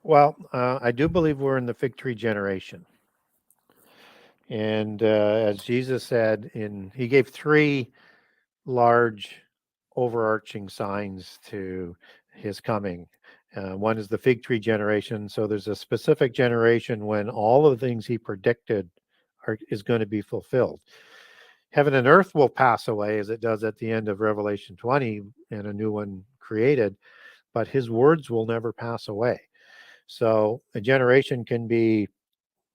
Well, I do believe we're in the fig tree generation. And as Jesus said, he gave 3 large overarching signs to his coming. One is the fig tree generation. So there's a specific generation when all of the things he predicted is going to be fulfilled. Heaven and earth will pass away, as it does at the end of Revelation 20, and a new one created, but his words will never pass away. So a generation can be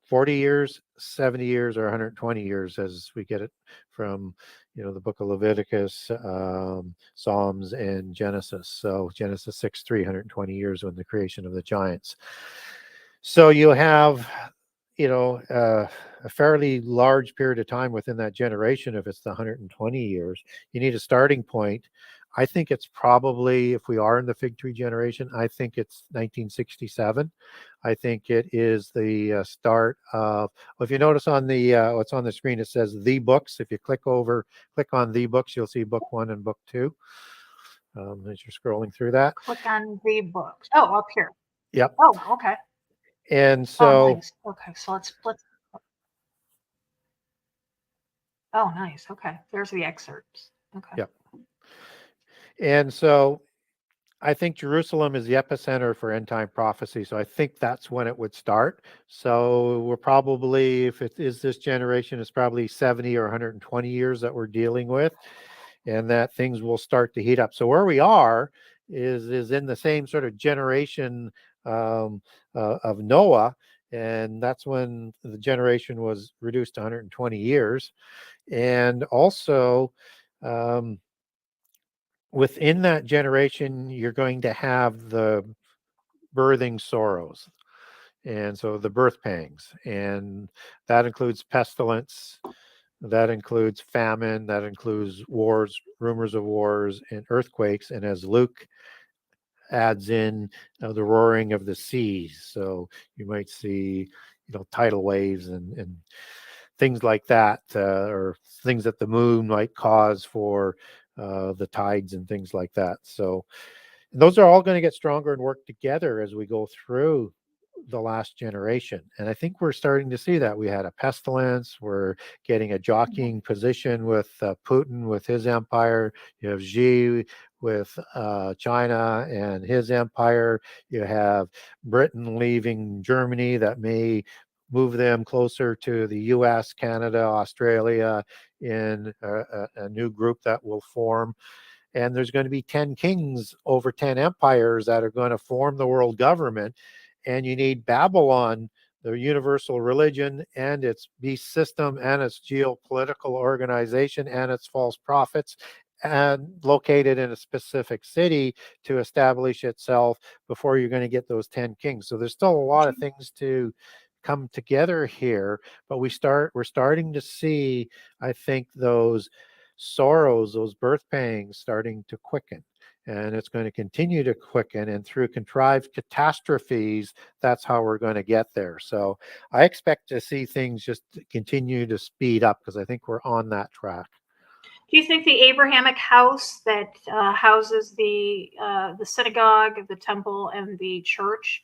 40 years, 70 years, or 120 years, as we get it from, the book of Leviticus, Psalms, and Genesis. So Genesis 6:3, 120 years when the creation of the giants. So you have, a fairly large period of time within that generation. If it's the 120 years, you need a starting point. I think it's probably, if we are in the fig tree generation, I think it's 1967. I think it is the start of, if you notice on the what's on the screen, it says the books. If you click on the books, you'll see book 1 and book 2 as you're scrolling through that. Click on the books. Oh, up here. Yep. Oh, okay. And so nice. Okay, so let's oh, nice. Okay, there's the excerpts. Okay. Yep. And so I think Jerusalem is the epicenter for end time prophecy. So I think that's when it would start. So we're probably, if it is this generation, it's probably 70 or 120 years that we're dealing with, and that things will start to heat up. So where we are is in the same sort of generation of Noah. And that's when the generation was reduced to 120 years. And also, within that generation, you're going to have the birthing sorrows. And so the birth pangs, and that includes pestilence, that includes famine, that includes wars, rumors of wars, and earthquakes. And as Luke adds in the roaring of the seas. So you might see, tidal waves and things like that, or things that the moon might cause for the tides and things like that. So those are all going to get stronger and work together as we go through the last generation. And I think we're starting to see that. We had a pestilence. We're getting a jockeying position with Putin, with his empire. You have Xi with China and his empire. You have Britain leaving Germany. That may move them closer to the US, Canada, Australia, in a new group that will form. And there's going to be 10 kings over 10 empires that are going to form the world government. And you need Babylon, the universal religion, and its beast system, and its geopolitical organization, and its false prophets, and located in a specific city to establish itself before you're going to get those 10 kings. So there's still a lot of things to come together here, but we're starting to see, I think, those sorrows, those birth pangs starting to quicken. And it's going to continue to quicken, and through contrived catastrophes, that's how we're going to get there. So I expect to see things just continue to speed up, because I think we're on that track. Do you think the Abrahamic house that houses the synagogue, the temple, and the church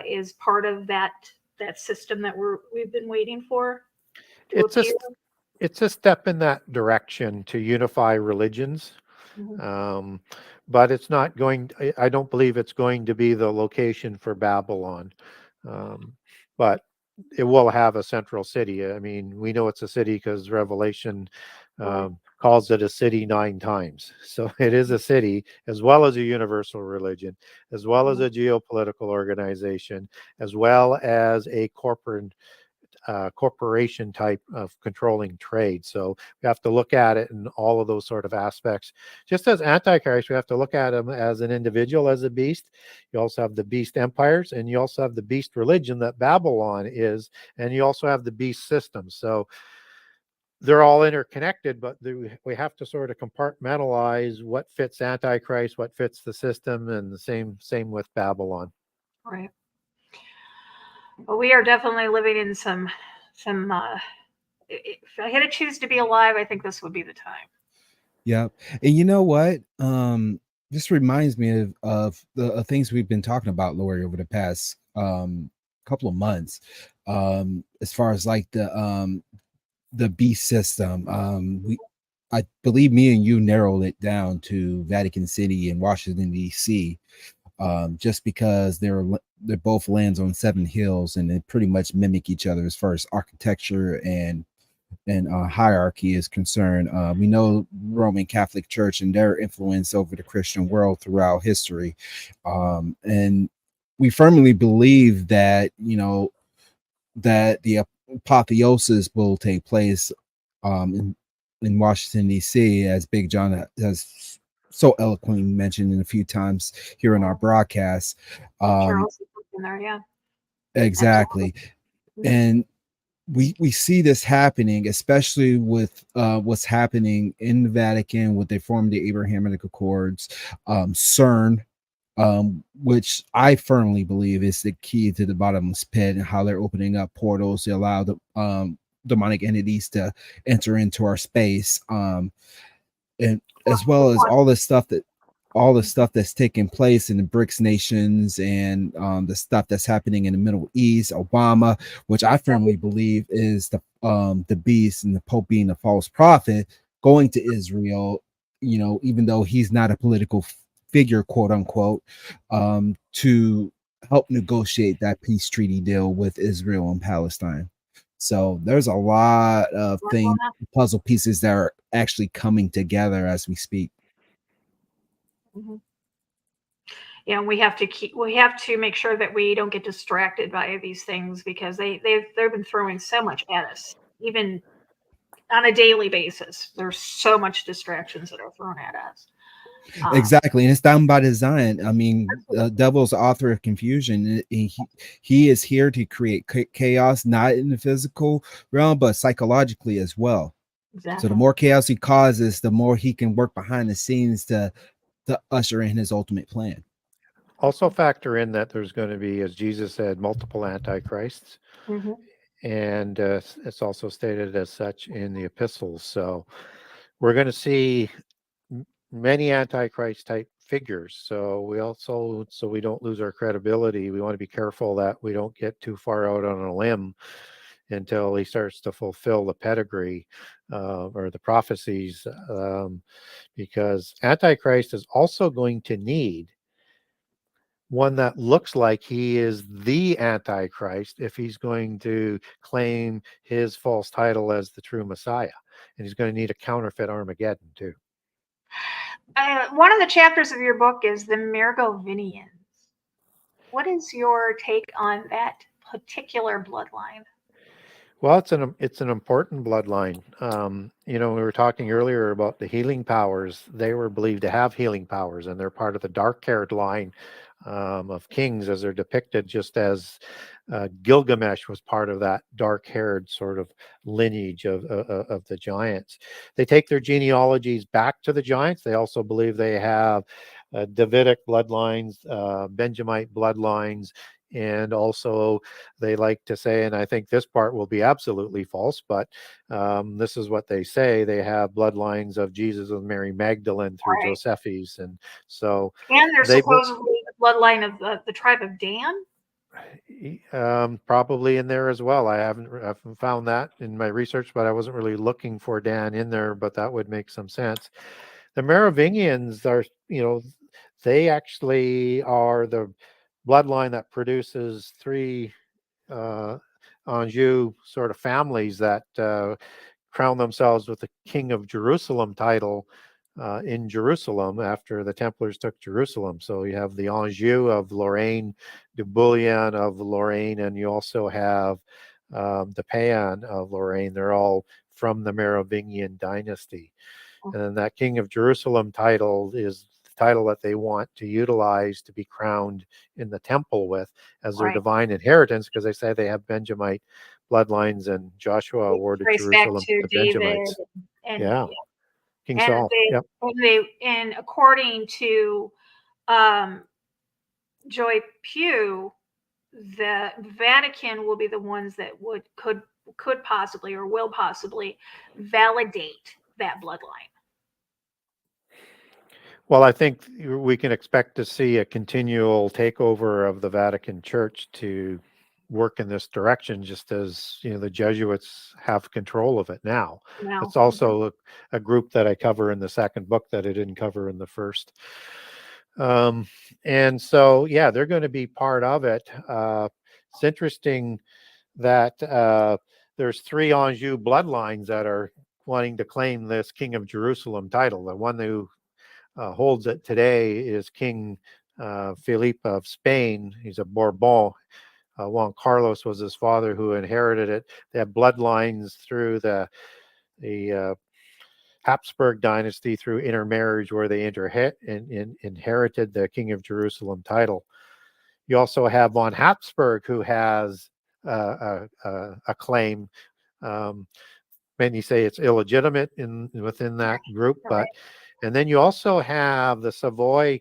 is part of that system that we've been waiting for to It's a appear? it's a step in that direction to unify religions. Mhm. But it's not going, I don't believe it's going to be the location for Babylon. But it will have a central city. I mean, we know it's a city because Revelation Right. calls it a city 9 times. So it is a city, as well as a universal religion, as well as a geopolitical organization, as well as a corporation type of controlling trade. So we have to look at it in all of those sort of aspects. Just as Antichrist, we have to look at him as an individual, as a beast. You also have the beast empires, and you also have the beast religion that Babylon is, and you also have the beast system. So they're all interconnected, but we have to sort of compartmentalize what fits Antichrist, what fits the system, and the same with Babylon. Right. Well, we are definitely living in some. If I had to choose to be alive, I think this would be the time. Yep. And you know what? This reminds me of the things we've been talking about, Lori, over the past couple of months. As far as like the beast system. I believe me and you narrowed it down to Vatican City and Washington, D.C. Just because they're both lands on 7 hills, and they pretty much mimic each other as far as architecture and hierarchy is concerned. We know Roman Catholic Church and their influence over the Christian world throughout history, and we firmly believe that that the apotheosis will take place in Washington, D.C., as Big John has so eloquently mentioned in a few times here in our broadcast. Charles is in there, yeah. Exactly. And we see this happening, especially with what's happening in the Vatican, with they formed the Abrahamic Accords, CERN, which I firmly believe is the key to the bottomless pit, and how they're opening up portals to allow the demonic entities to enter into our space, and as well as all the stuff that's taking place in the BRICS nations, and the stuff that's happening in the Middle East, Obama, which I firmly believe is the beast, and the Pope being the false prophet going to Israel, even though he's not a political figure, quote unquote, to help negotiate that peace treaty deal with Israel and Palestine. So there's a lot of things, puzzle pieces that are actually coming together as we speak. Yeah, we have to make sure that we don't get distracted by these things, because they've been throwing so much at us, even on a daily basis. There's so much distractions that are thrown at us. Exactly, and it's done by design. I mean, devil's author of confusion. He is here to create chaos, not in the physical realm, but psychologically as well. Exactly. So the more chaos he causes, the more he can work behind the scenes to usher in his ultimate plan. Also factor in that there's going to be, as Jesus said, multiple antichrists. And it's also stated as such in the epistles. So we're going to see many antichrist type figures. So we don't lose our credibility, we want to be careful that we don't get too far out on a limb until he starts to fulfill the pedigree or the prophecies, because Antichrist is also going to need one that looks like he is the Antichrist if he's going to claim his false title as the true Messiah. And he's going to need a counterfeit Armageddon too. One of the chapters of your book is the Mero-vingians. What is your take on that particular bloodline? Well, it's an important bloodline. We were talking earlier about the healing powers. They were believed to have healing powers, and they're part of the dark-haired line of kings as they're depicted, just as Gilgamesh was part of that dark-haired sort of lineage of the giants. They take their genealogies back to the giants. They also believe they have Davidic bloodlines, Benjamite bloodlines, and also they like to say, and I think this part will be absolutely false, but this is what they say: they have bloodlines of Jesus and Mary Magdalene through Right. Josephus, and so And they're they supposedly the bloodline of the tribe of Dan. Probably in there as well. I haven't found that in my research, but I wasn't really looking for Dan in there, but that would make some sense. The Mero-vingians are, they actually are the bloodline that produces three Anjou sort of families that crown themselves with the King of Jerusalem title in Jerusalem after the Templars took Jerusalem. So you have the Anjou of Lorraine, the Bouillon of Lorraine, and you also have the Payan of Lorraine. They're all from the Merovingian dynasty. And then that King of Jerusalem title is the title that they want to utilize to be crowned in the temple with as their divine inheritance, because they say they have Benjamite bloodlines, and Joshua awarded Jerusalem to the Benjamites. And King Saul. And according to Joy Pugh, the Vatican will be the ones that could possibly or will possibly validate that bloodline. Well, I think we can expect to see a continual takeover of the Vatican Church to work in this direction, just as the Jesuits have control of it now. It's also a group that I cover in the second book that I didn't cover in the first. And so, yeah, they're going to be part of it. It's interesting that there's three Anjou bloodlines that are wanting to claim this King of Jerusalem title. The one who holds it today is King Philippe of Spain. He's a Bourbon. Juan Carlos was his father who inherited it. They have bloodlines through the Habsburg dynasty through intermarriage, where they inherited the King of Jerusalem title. You also have von Habsburg, who has a claim. Many say it's illegitimate within that group, but and then you also have the Savoy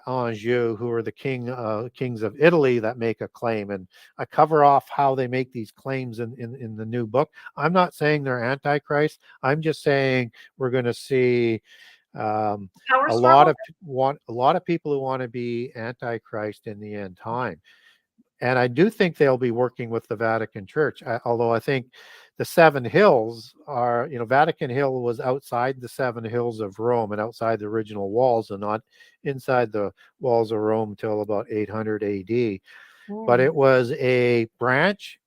Anjou, who are the kings of Italy that make a claim. And I cover off how they make these claims in the new book. I'm not saying they're Antichrist. I'm just saying we're going to see a lot of people who want to be Antichrist in the end time. And I do think they'll be working with the Vatican Church, although I think the Seven Hills are, Vatican Hill was outside the Seven Hills of Rome and outside the original walls, and not inside the walls of Rome till about 800 AD. But it was a branch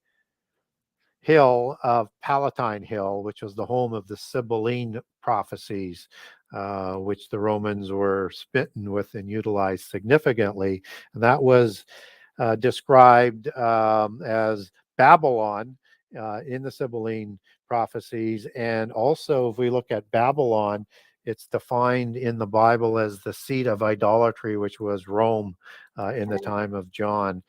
hill of Palatine Hill, which was the home of the Sibylline prophecies, which the Romans were smitten with and utilized significantly. And that was described as Babylon in the Sibylline prophecies. And also, if we look at Babylon, it's defined in the Bible as the seat of idolatry, which was Rome in the time of John.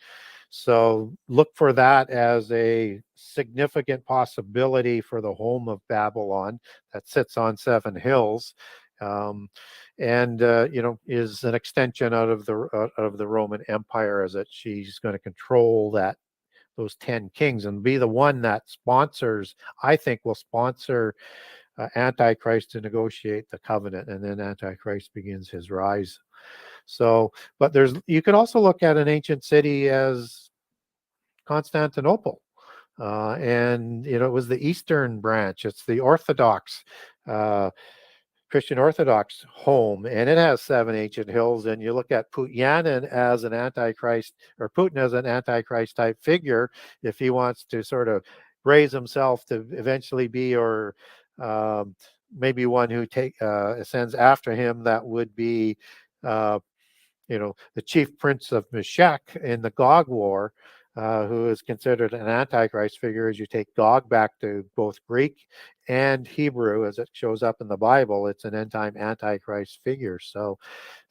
So look for that as a significant possibility for the home of Babylon that sits on seven hills. And is an extension out of the Roman Empire, as that she's going to control those 10 kings and be the one that I think will sponsor Antichrist to negotiate the covenant, and then Antichrist begins his rise. So, but you can also look at an ancient city as Constantinople. And it was the Eastern branch. It's the Orthodox Christian Orthodox home, and it has 7 ancient hills. And you look at Putin as an Antichrist, or Putin as an Antichrist type figure, if he wants to sort of raise himself to eventually be, or maybe one who ascends after him, that would be, the chief prince of Meshech in the Gog War. who is considered an Antichrist figure, as you take Gog back to both Greek and Hebrew, as it shows up in the Bible, it's an end-time Antichrist figure. So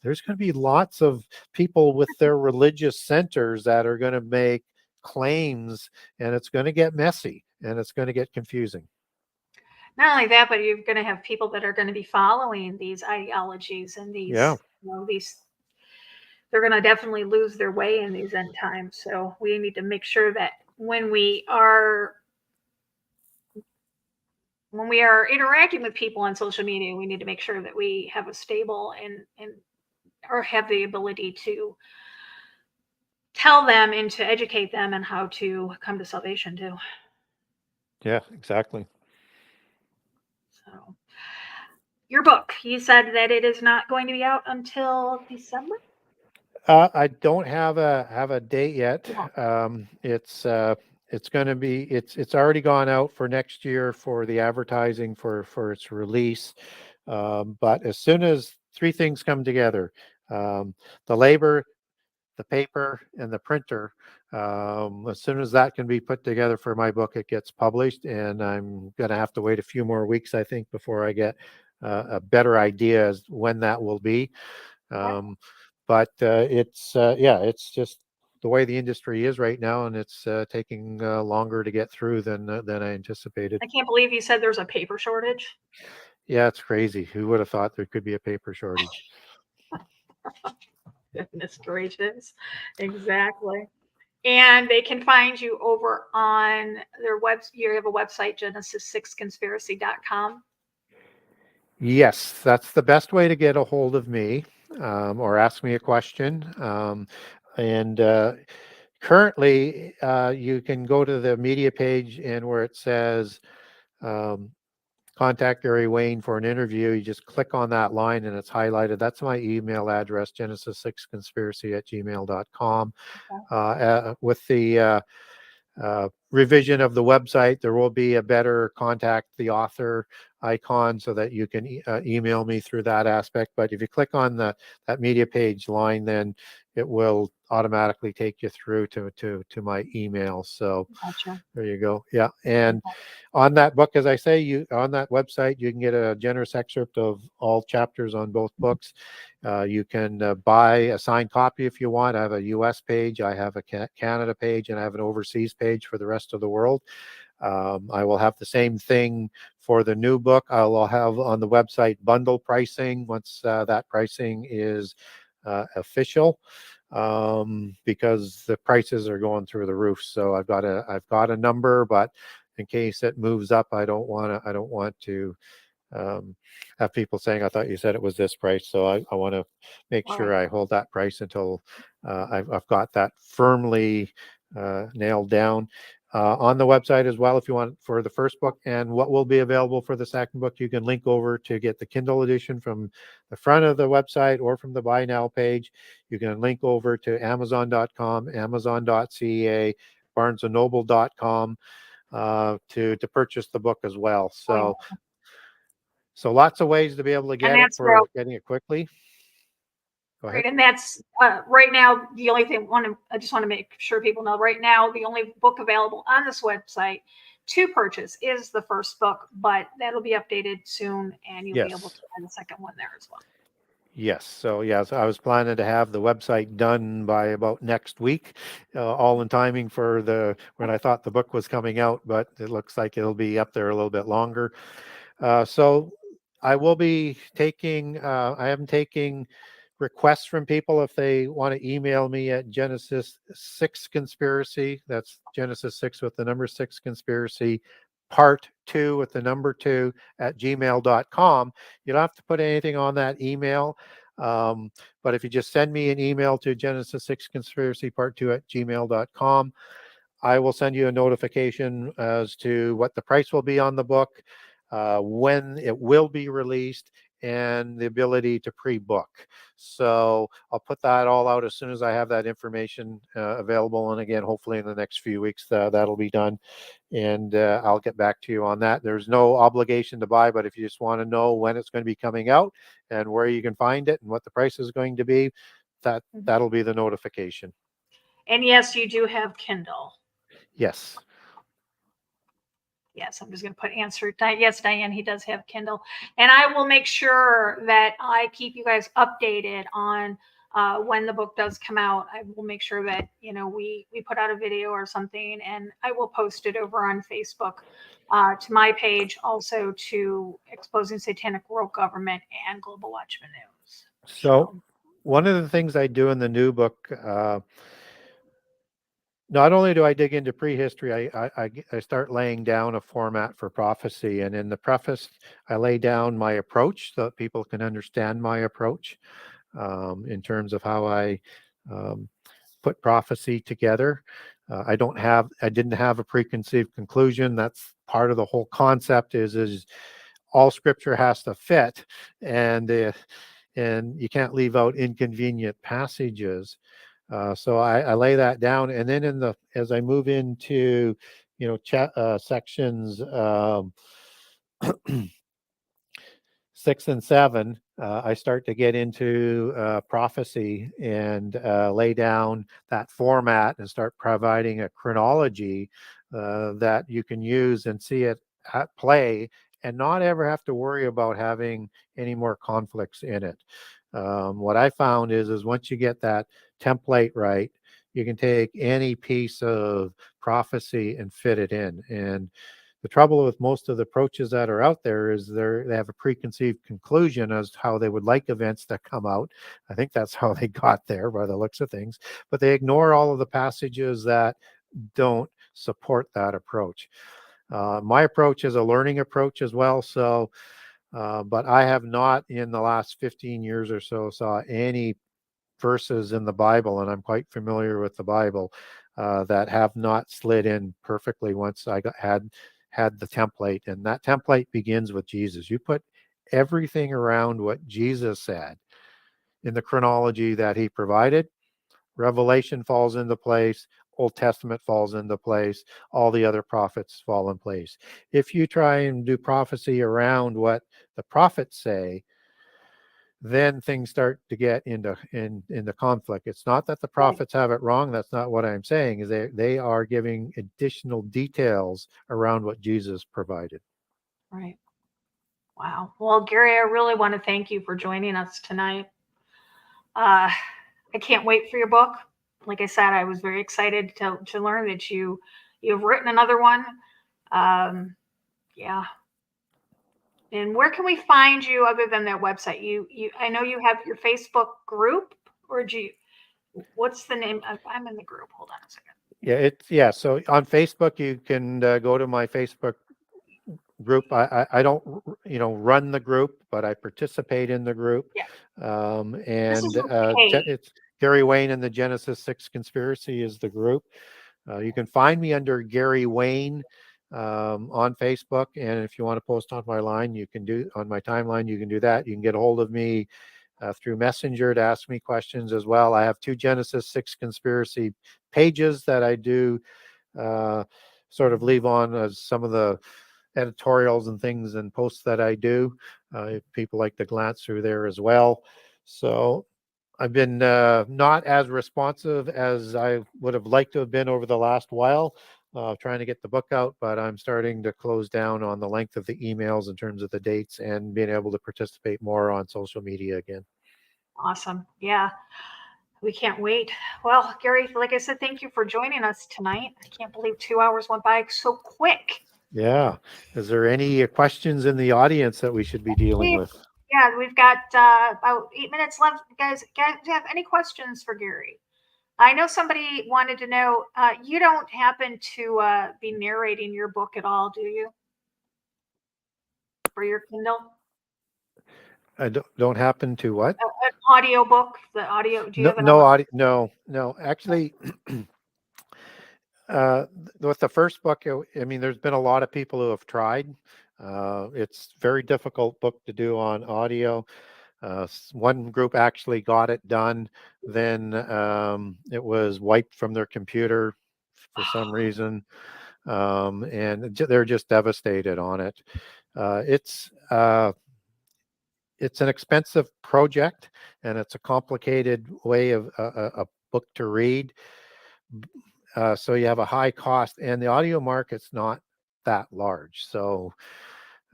there's going to be lots of people with their religious centers that are going to make claims, and it's going to get messy and it's going to get confusing. Not only that, but you're going to have people that are going to be following these ideologies and these, Yeah. they're going to definitely lose their way in these end times. So we need to make sure that when we are interacting with people on social media, we need to make sure that we have a stable and or have the ability to tell them and to educate them on how to come to salvation too. Yeah, exactly. So your book, you said that it is not going to be out until December? I don't have a date yet. Yeah. It's going to be it's already gone out for next year for the advertising for its release. But as soon as three things come together, the labor, the paper, and the printer, as soon as that can be put together for my book, it gets published. And I'm going to have to wait a few more weeks, I think, before I get a better idea as when that will be. But it's just the way the industry is right now, and it's taking longer to get through than I anticipated. I can't believe you said there's a paper shortage. Yeah, it's crazy. Who would have thought there could be a paper shortage? Goodness gracious. Exactly. And they can find you over on their website. You have a website, Genesis6conspiracy.com. Yes, that's the best way to get a hold of me, or ask me a question. And currently, you can go to the media page, and where it says contact Gary Wayne for an interview, you just click on that line and it's highlighted. That's my email address, genesis6conspiracy@gmail.com. With the revision of the website, there will be a better contact the author icon so that you can email me through that aspect. But if you click on that media page line, then it will automatically take you through to my email. So Gotcha. there you go. Yeah. And on that book, as I say, on that website, you can get a generous excerpt of all chapters on both books. You can buy a signed copy if you want. I have a US page, I have a Canada page, and I have an overseas page for the rest of the world. I will have the same thing for the new book. I'll have on the website bundle pricing once that pricing is official, because the prices are going through the roof. So I've got a number, but in case it moves up, I don't want to have people saying, I thought you said it was this price. So I want to make sure I hold that price until I've got that firmly nailed down. On the website as well, if you want, for the first book and what will be available for the second book, you can link over to get the Kindle edition from the front of the website or from the buy now page. You can link over to amazon.com, amazon.ca, barnesandnoble.com to purchase the book as well. So lots of ways to be able to get it for getting it quickly. Go ahead. Right, and that's right now the only thing. I just want to make sure people know. Right now, the only book available on this website to purchase is the first book, but that'll be updated soon, and you'll be able to find the second one there as well. Yes. So yes, I was planning to have the website done by about next week, all in timing for when I thought the book was coming out, but it looks like it'll be up there a little bit longer. So I will be taking. I am taking requests from people if they want to email me at Genesis6conspiracy. That's Genesis 6 with the number 6 conspiracy, part 2 with the number 2 at gmail.com. You don't have to put anything on that email. But if you just send me an email to Genesis6conspiracy part 2 at gmail.com, I will send you a notification as to what the price will be on the book, when it will be released, and the ability to pre-book. So I'll put that all out as soon as I have that information available. And again, hopefully in the next few weeks, that'll be done. And I'll get back to you on that. There's no obligation to buy, but if you just want to know when it's going to be coming out and where you can find it and what the price is going to be, that'll be the notification. And yes, you do have Kindle. Yes. Yes, I'm just going to put answer. Yes, Diane, he does have Kindle. And I will make sure that I keep you guys updated on when the book does come out. I will make sure that, we put out a video or something, and I will post it over on Facebook to my page, also to Exposing Satanic World Government and Global Watchman News. So one of the things I do in the new book, not only do I dig into prehistory, I start laying down a format for prophecy. And in the preface, I lay down my approach so that people can understand my approach in terms of how I put prophecy together. I didn't have a preconceived conclusion. That's part of the whole concept is all scripture has to fit, and you can't leave out inconvenient passages. So I lay that down, and then as I move into sections 6 and 7, I start to get into prophecy and lay down that format and start providing a chronology that you can use and see it at play and not ever have to worry about having any more conflicts in it. What I found is once you get that template right, you can take any piece of prophecy and fit it in. And the trouble with most of the approaches that are out there is they have a preconceived conclusion as to how they would like events to come out. I think that's how they got there by the looks of things, but they ignore all of the passages that don't support that approach. My approach is a learning approach as well. So, but I have not in the last 15 years or so saw any verses in the Bible, and I'm quite familiar with the Bible, that have not slid in perfectly once I had the template. And that template begins with Jesus. You put everything around what Jesus said in the chronology that he provided. Revelation falls into place. Old Testament falls into place. All the other prophets fall in place. If you try and do prophecy around what the prophets say, then things start to get into conflict. It's not that the prophets have it wrong. That's not what I'm saying. Is they are giving additional details around what Jesus provided. Right. Wow. Well, Gary, I really want to thank you for joining us tonight. I can't wait for your book. Like I said, I was very excited to learn that you've written another one. Yeah. And where can we find you other than that website? I know you have your Facebook group, or what's the name? I'm in the group. Hold on a second. Yeah. So on Facebook, you can go to my Facebook group. I don't run the group, but I participate in the group. Yeah. And it's Gary Wayne and the Genesis 6 Conspiracy is the group. You can find me under Gary Wayne on Facebook, and if you want to post on my line, you can do on my timeline. You can do that. You can get a hold of me through Messenger to ask me questions as well. I have 2 Genesis 6 Conspiracy pages that I do sort of leave on as some of the editorials and things and posts that I do. If people like to glance through there as well. So I've been not as responsive as I would have liked to have been over the last while, trying to get the book out, but I'm starting to close down on the length of the emails in terms of the dates and being able to participate more on social media again. Awesome. Yeah. We can't wait. Well, Gary, like I said, thank you for joining us tonight. I can't believe 2 hours went by so quick. Yeah. Is there any questions in the audience that we should be dealing with? Yeah, we've got about 8 minutes left. Guys, do you have any questions for Gary? I know somebody wanted to know, you don't happen to be narrating your book at all, do you? For your Kindle? I don't happen to what? An audio book? The audio? Do you have no audio? No. Actually, with the first book, I mean, there's been a lot of people who have tried. It's very difficult book to do on audio. One group actually got it done. Then it was wiped from their computer for some reason. And they're just devastated on it. It's an expensive project, and it's a complicated way of a book to read. So you have a high cost, and the audio market's not that large. So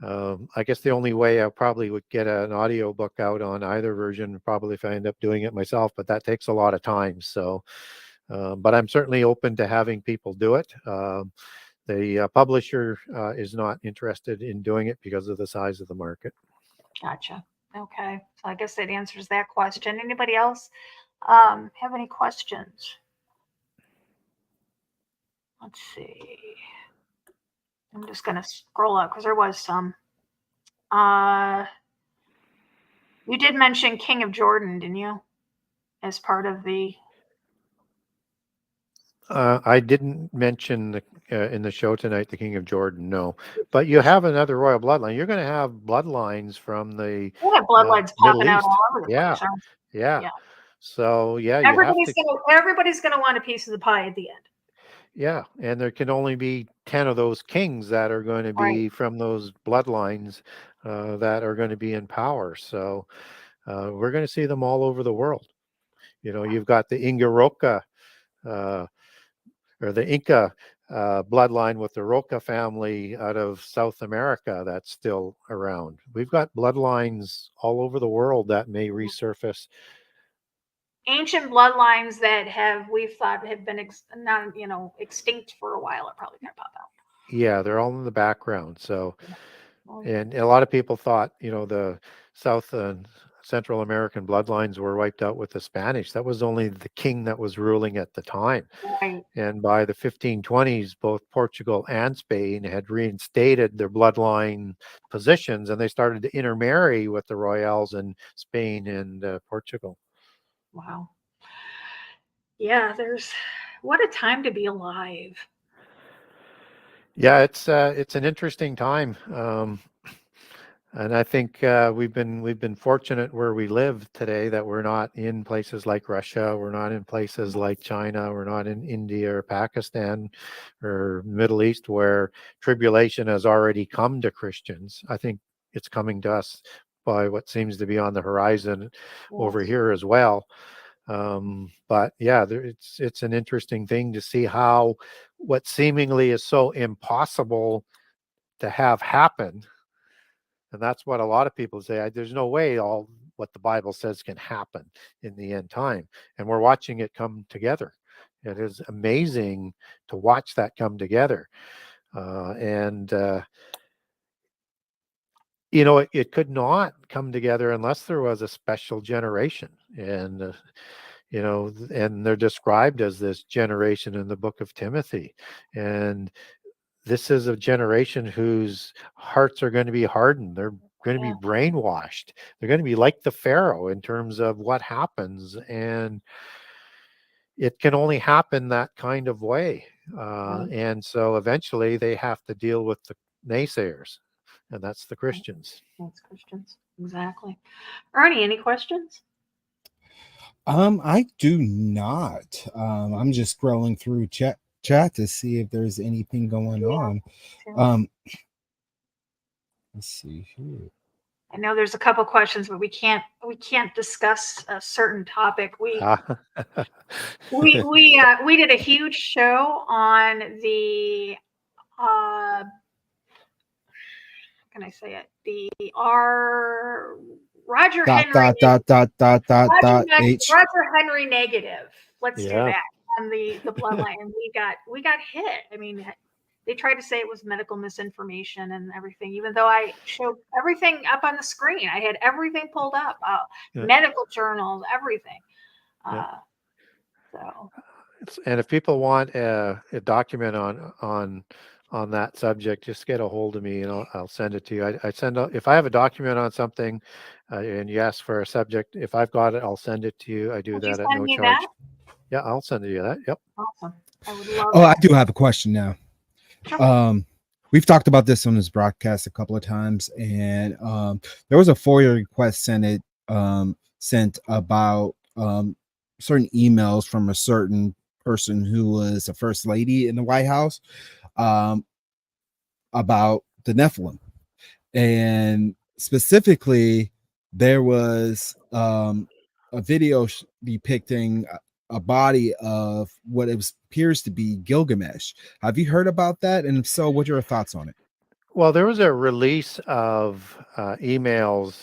I guess the only way I probably would get an audio book out on either version, probably if I end up doing it myself, but that takes a lot of time. So, but I'm certainly open to having people do it. The publisher is not interested in doing it because of the size of the market. Gotcha. Okay. So I guess that answers that question. Anybody else have any questions? Let's see. I'm just going to scroll up because there was some. You did mention King of Jordan, didn't you? As part of the. I didn't mention in the show tonight the King of Jordan, no. But you have another royal bloodline. You're going to have bloodlines from the We have bloodlines Middle popping out East. all over the Yeah, place. yeah. Yeah. So yeah, you have to. Everybody's gonna want a piece of the pie at the end. Yeah, and there can only be 10 of those kings that are going to be from those bloodlines that are going to be in power. So we're going to see them all over the world. You know, you've got the Inga-Roka or the Inca bloodline with the Roca family out of South America that's still around. We've got bloodlines all over the world that may resurface. Ancient bloodlines that we've thought have been extinct for a while are probably going to pop out. Yeah, they're all in the background. So, and a lot of people thought, the South and Central American bloodlines were wiped out with the Spanish. That was only the king that was ruling at the time. Right. And by the 1520s, both Portugal and Spain had reinstated their bloodline positions, and they started to intermarry with the royals in Spain and Portugal. Wow. Yeah, what a time to be alive. Yeah, it's an interesting time. And I think we've been fortunate where we live today that we're not in places like Russia, we're not in places like China, we're not in India or Pakistan or Middle East where tribulation has already come to Christians. I think it's coming to us by what seems to be on the horizon over here as well. But yeah, it's an interesting thing to see how what seemingly is so impossible to have happen. And that's what a lot of people say. There's no way all what the Bible says can happen in the end time. And we're watching it come together. It is amazing to watch that come together. It could not come together unless there was a special generation. And, and they're described as this generation in the book of Timothy. And this is a generation whose hearts are going to be hardened. They're going to be brainwashed. They're going to be like the Pharaoh in terms of what happens. And it can only happen that kind of way. And so eventually they have to deal with the naysayers. And that's the Christians. That's Christians. Exactly. Ernie, any questions? I do not. I'm just scrolling through chat to see if there's anything going on. Let's see here. I know there's a couple questions, but we can't discuss a certain topic. We did a huge show on the how can I say it? The Roger Henry Roger Henry negative. Let's do that on the bloodline, and we got hit. I mean, they tried to say it was medical misinformation and everything, even though I showed everything up on the screen. I had everything pulled up, medical journals, everything. And if people want a document on that subject, just get a hold of me and I'll send it to you. If I have a document on something and you ask for a subject, if I've got it, I'll send it to you. I do that at no charge. That? Yeah, I'll send you that. Yep. Awesome. I would love I do have a question now. Sure. We've talked about this on this broadcast a couple of times, and there was a FOIA request sent about certain emails from a certain person who was a first lady in the White House about the Nephilim, and specifically there was a video depicting a body of what appears to be Gilgamesh. Have you heard about that? And if so, what are your thoughts on it? Well, there was a release of emails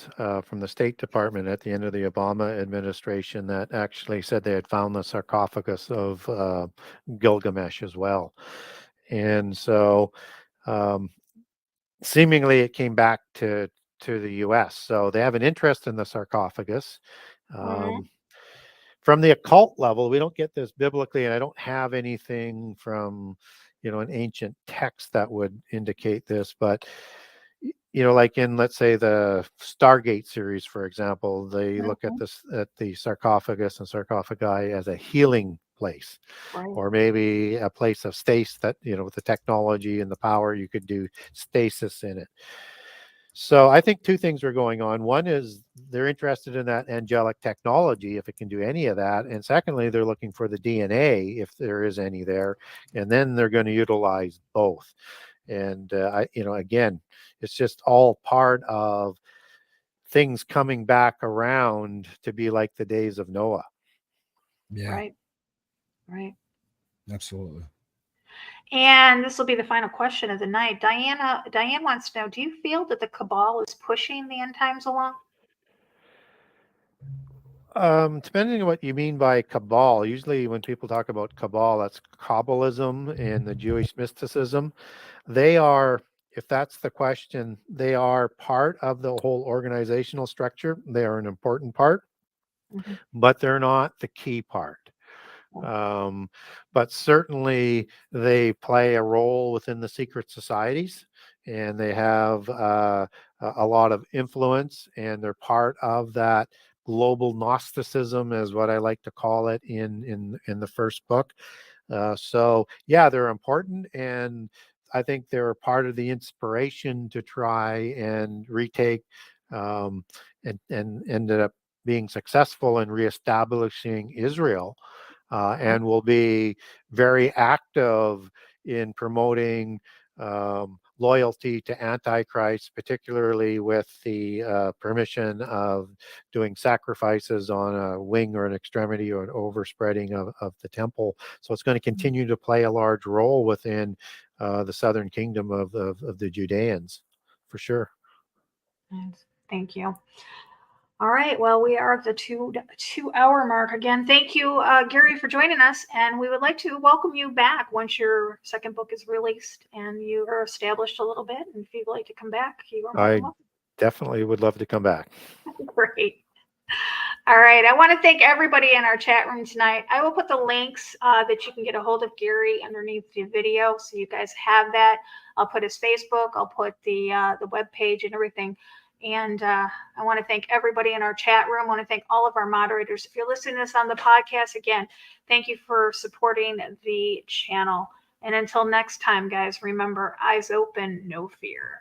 from the State Department at the end of the Obama administration that actually said they had found the sarcophagus of Gilgamesh as well. And so seemingly it came back to the U.S. So they have an interest in the sarcophagus. Mhm. From the occult level, we don't get this biblically, and I don't have anything from, an ancient text that would indicate this, but like in, let's say, the Stargate series, for example, they look at Mhm. this at the sarcophagus and sarcophagi as a healing place, Right. or maybe a place of stasis that, with the technology and the power, you could do stasis in it. So I think two things are going on. One is they're interested in that angelic technology, if it can do any of that. And secondly, they're looking for the DNA, if there is any there. And then they're going to utilize both. And, again, it's just all part of things coming back around to be like the days of Noah. Yeah, Right. Right. absolutely. And this will be the final question of the night. Diane wants to know, do you feel that the cabal is pushing the end times along? Depending on what you mean by cabal, usually when people talk about cabal, that's Kabbalism and the Jewish mysticism. They are, if that's the question, they are part of the whole organizational structure. They are an important part, Mhm. but they're not the key part. But certainly they play a role within the secret societies, and they have a lot of influence, and they're part of that global Gnosticism, is what I like to call it in the first book. So yeah, they're important, and I think they're part of the inspiration to try and retake and ended up being successful in reestablishing Israel, and will be very active in promoting loyalty to Antichrist, particularly with the permission of doing sacrifices on a wing or an extremity or an overspreading of the temple. So it's going to continue to play a large role within the southern kingdom of the Judeans, for sure. Yes. Thank you. All right. Well, we are at the 2 hour mark again. Thank you, Gary, for joining us. And we would like to welcome you back once your second book is released and you are established a little bit. And if you'd like to come back, you are more than I welcome. definitely would love to come back. Great. All right. I want to thank everybody in our chat room tonight. I will put the links that you can get a hold of Gary underneath the video, so you guys have that. I'll put his Facebook. I'll put the webpage and everything. And I want to thank everybody in our chat room. I want to thank all of our moderators. If you're listening to this on the podcast, again, thank you for supporting the channel. And until next time, guys, remember, eyes open, no fear.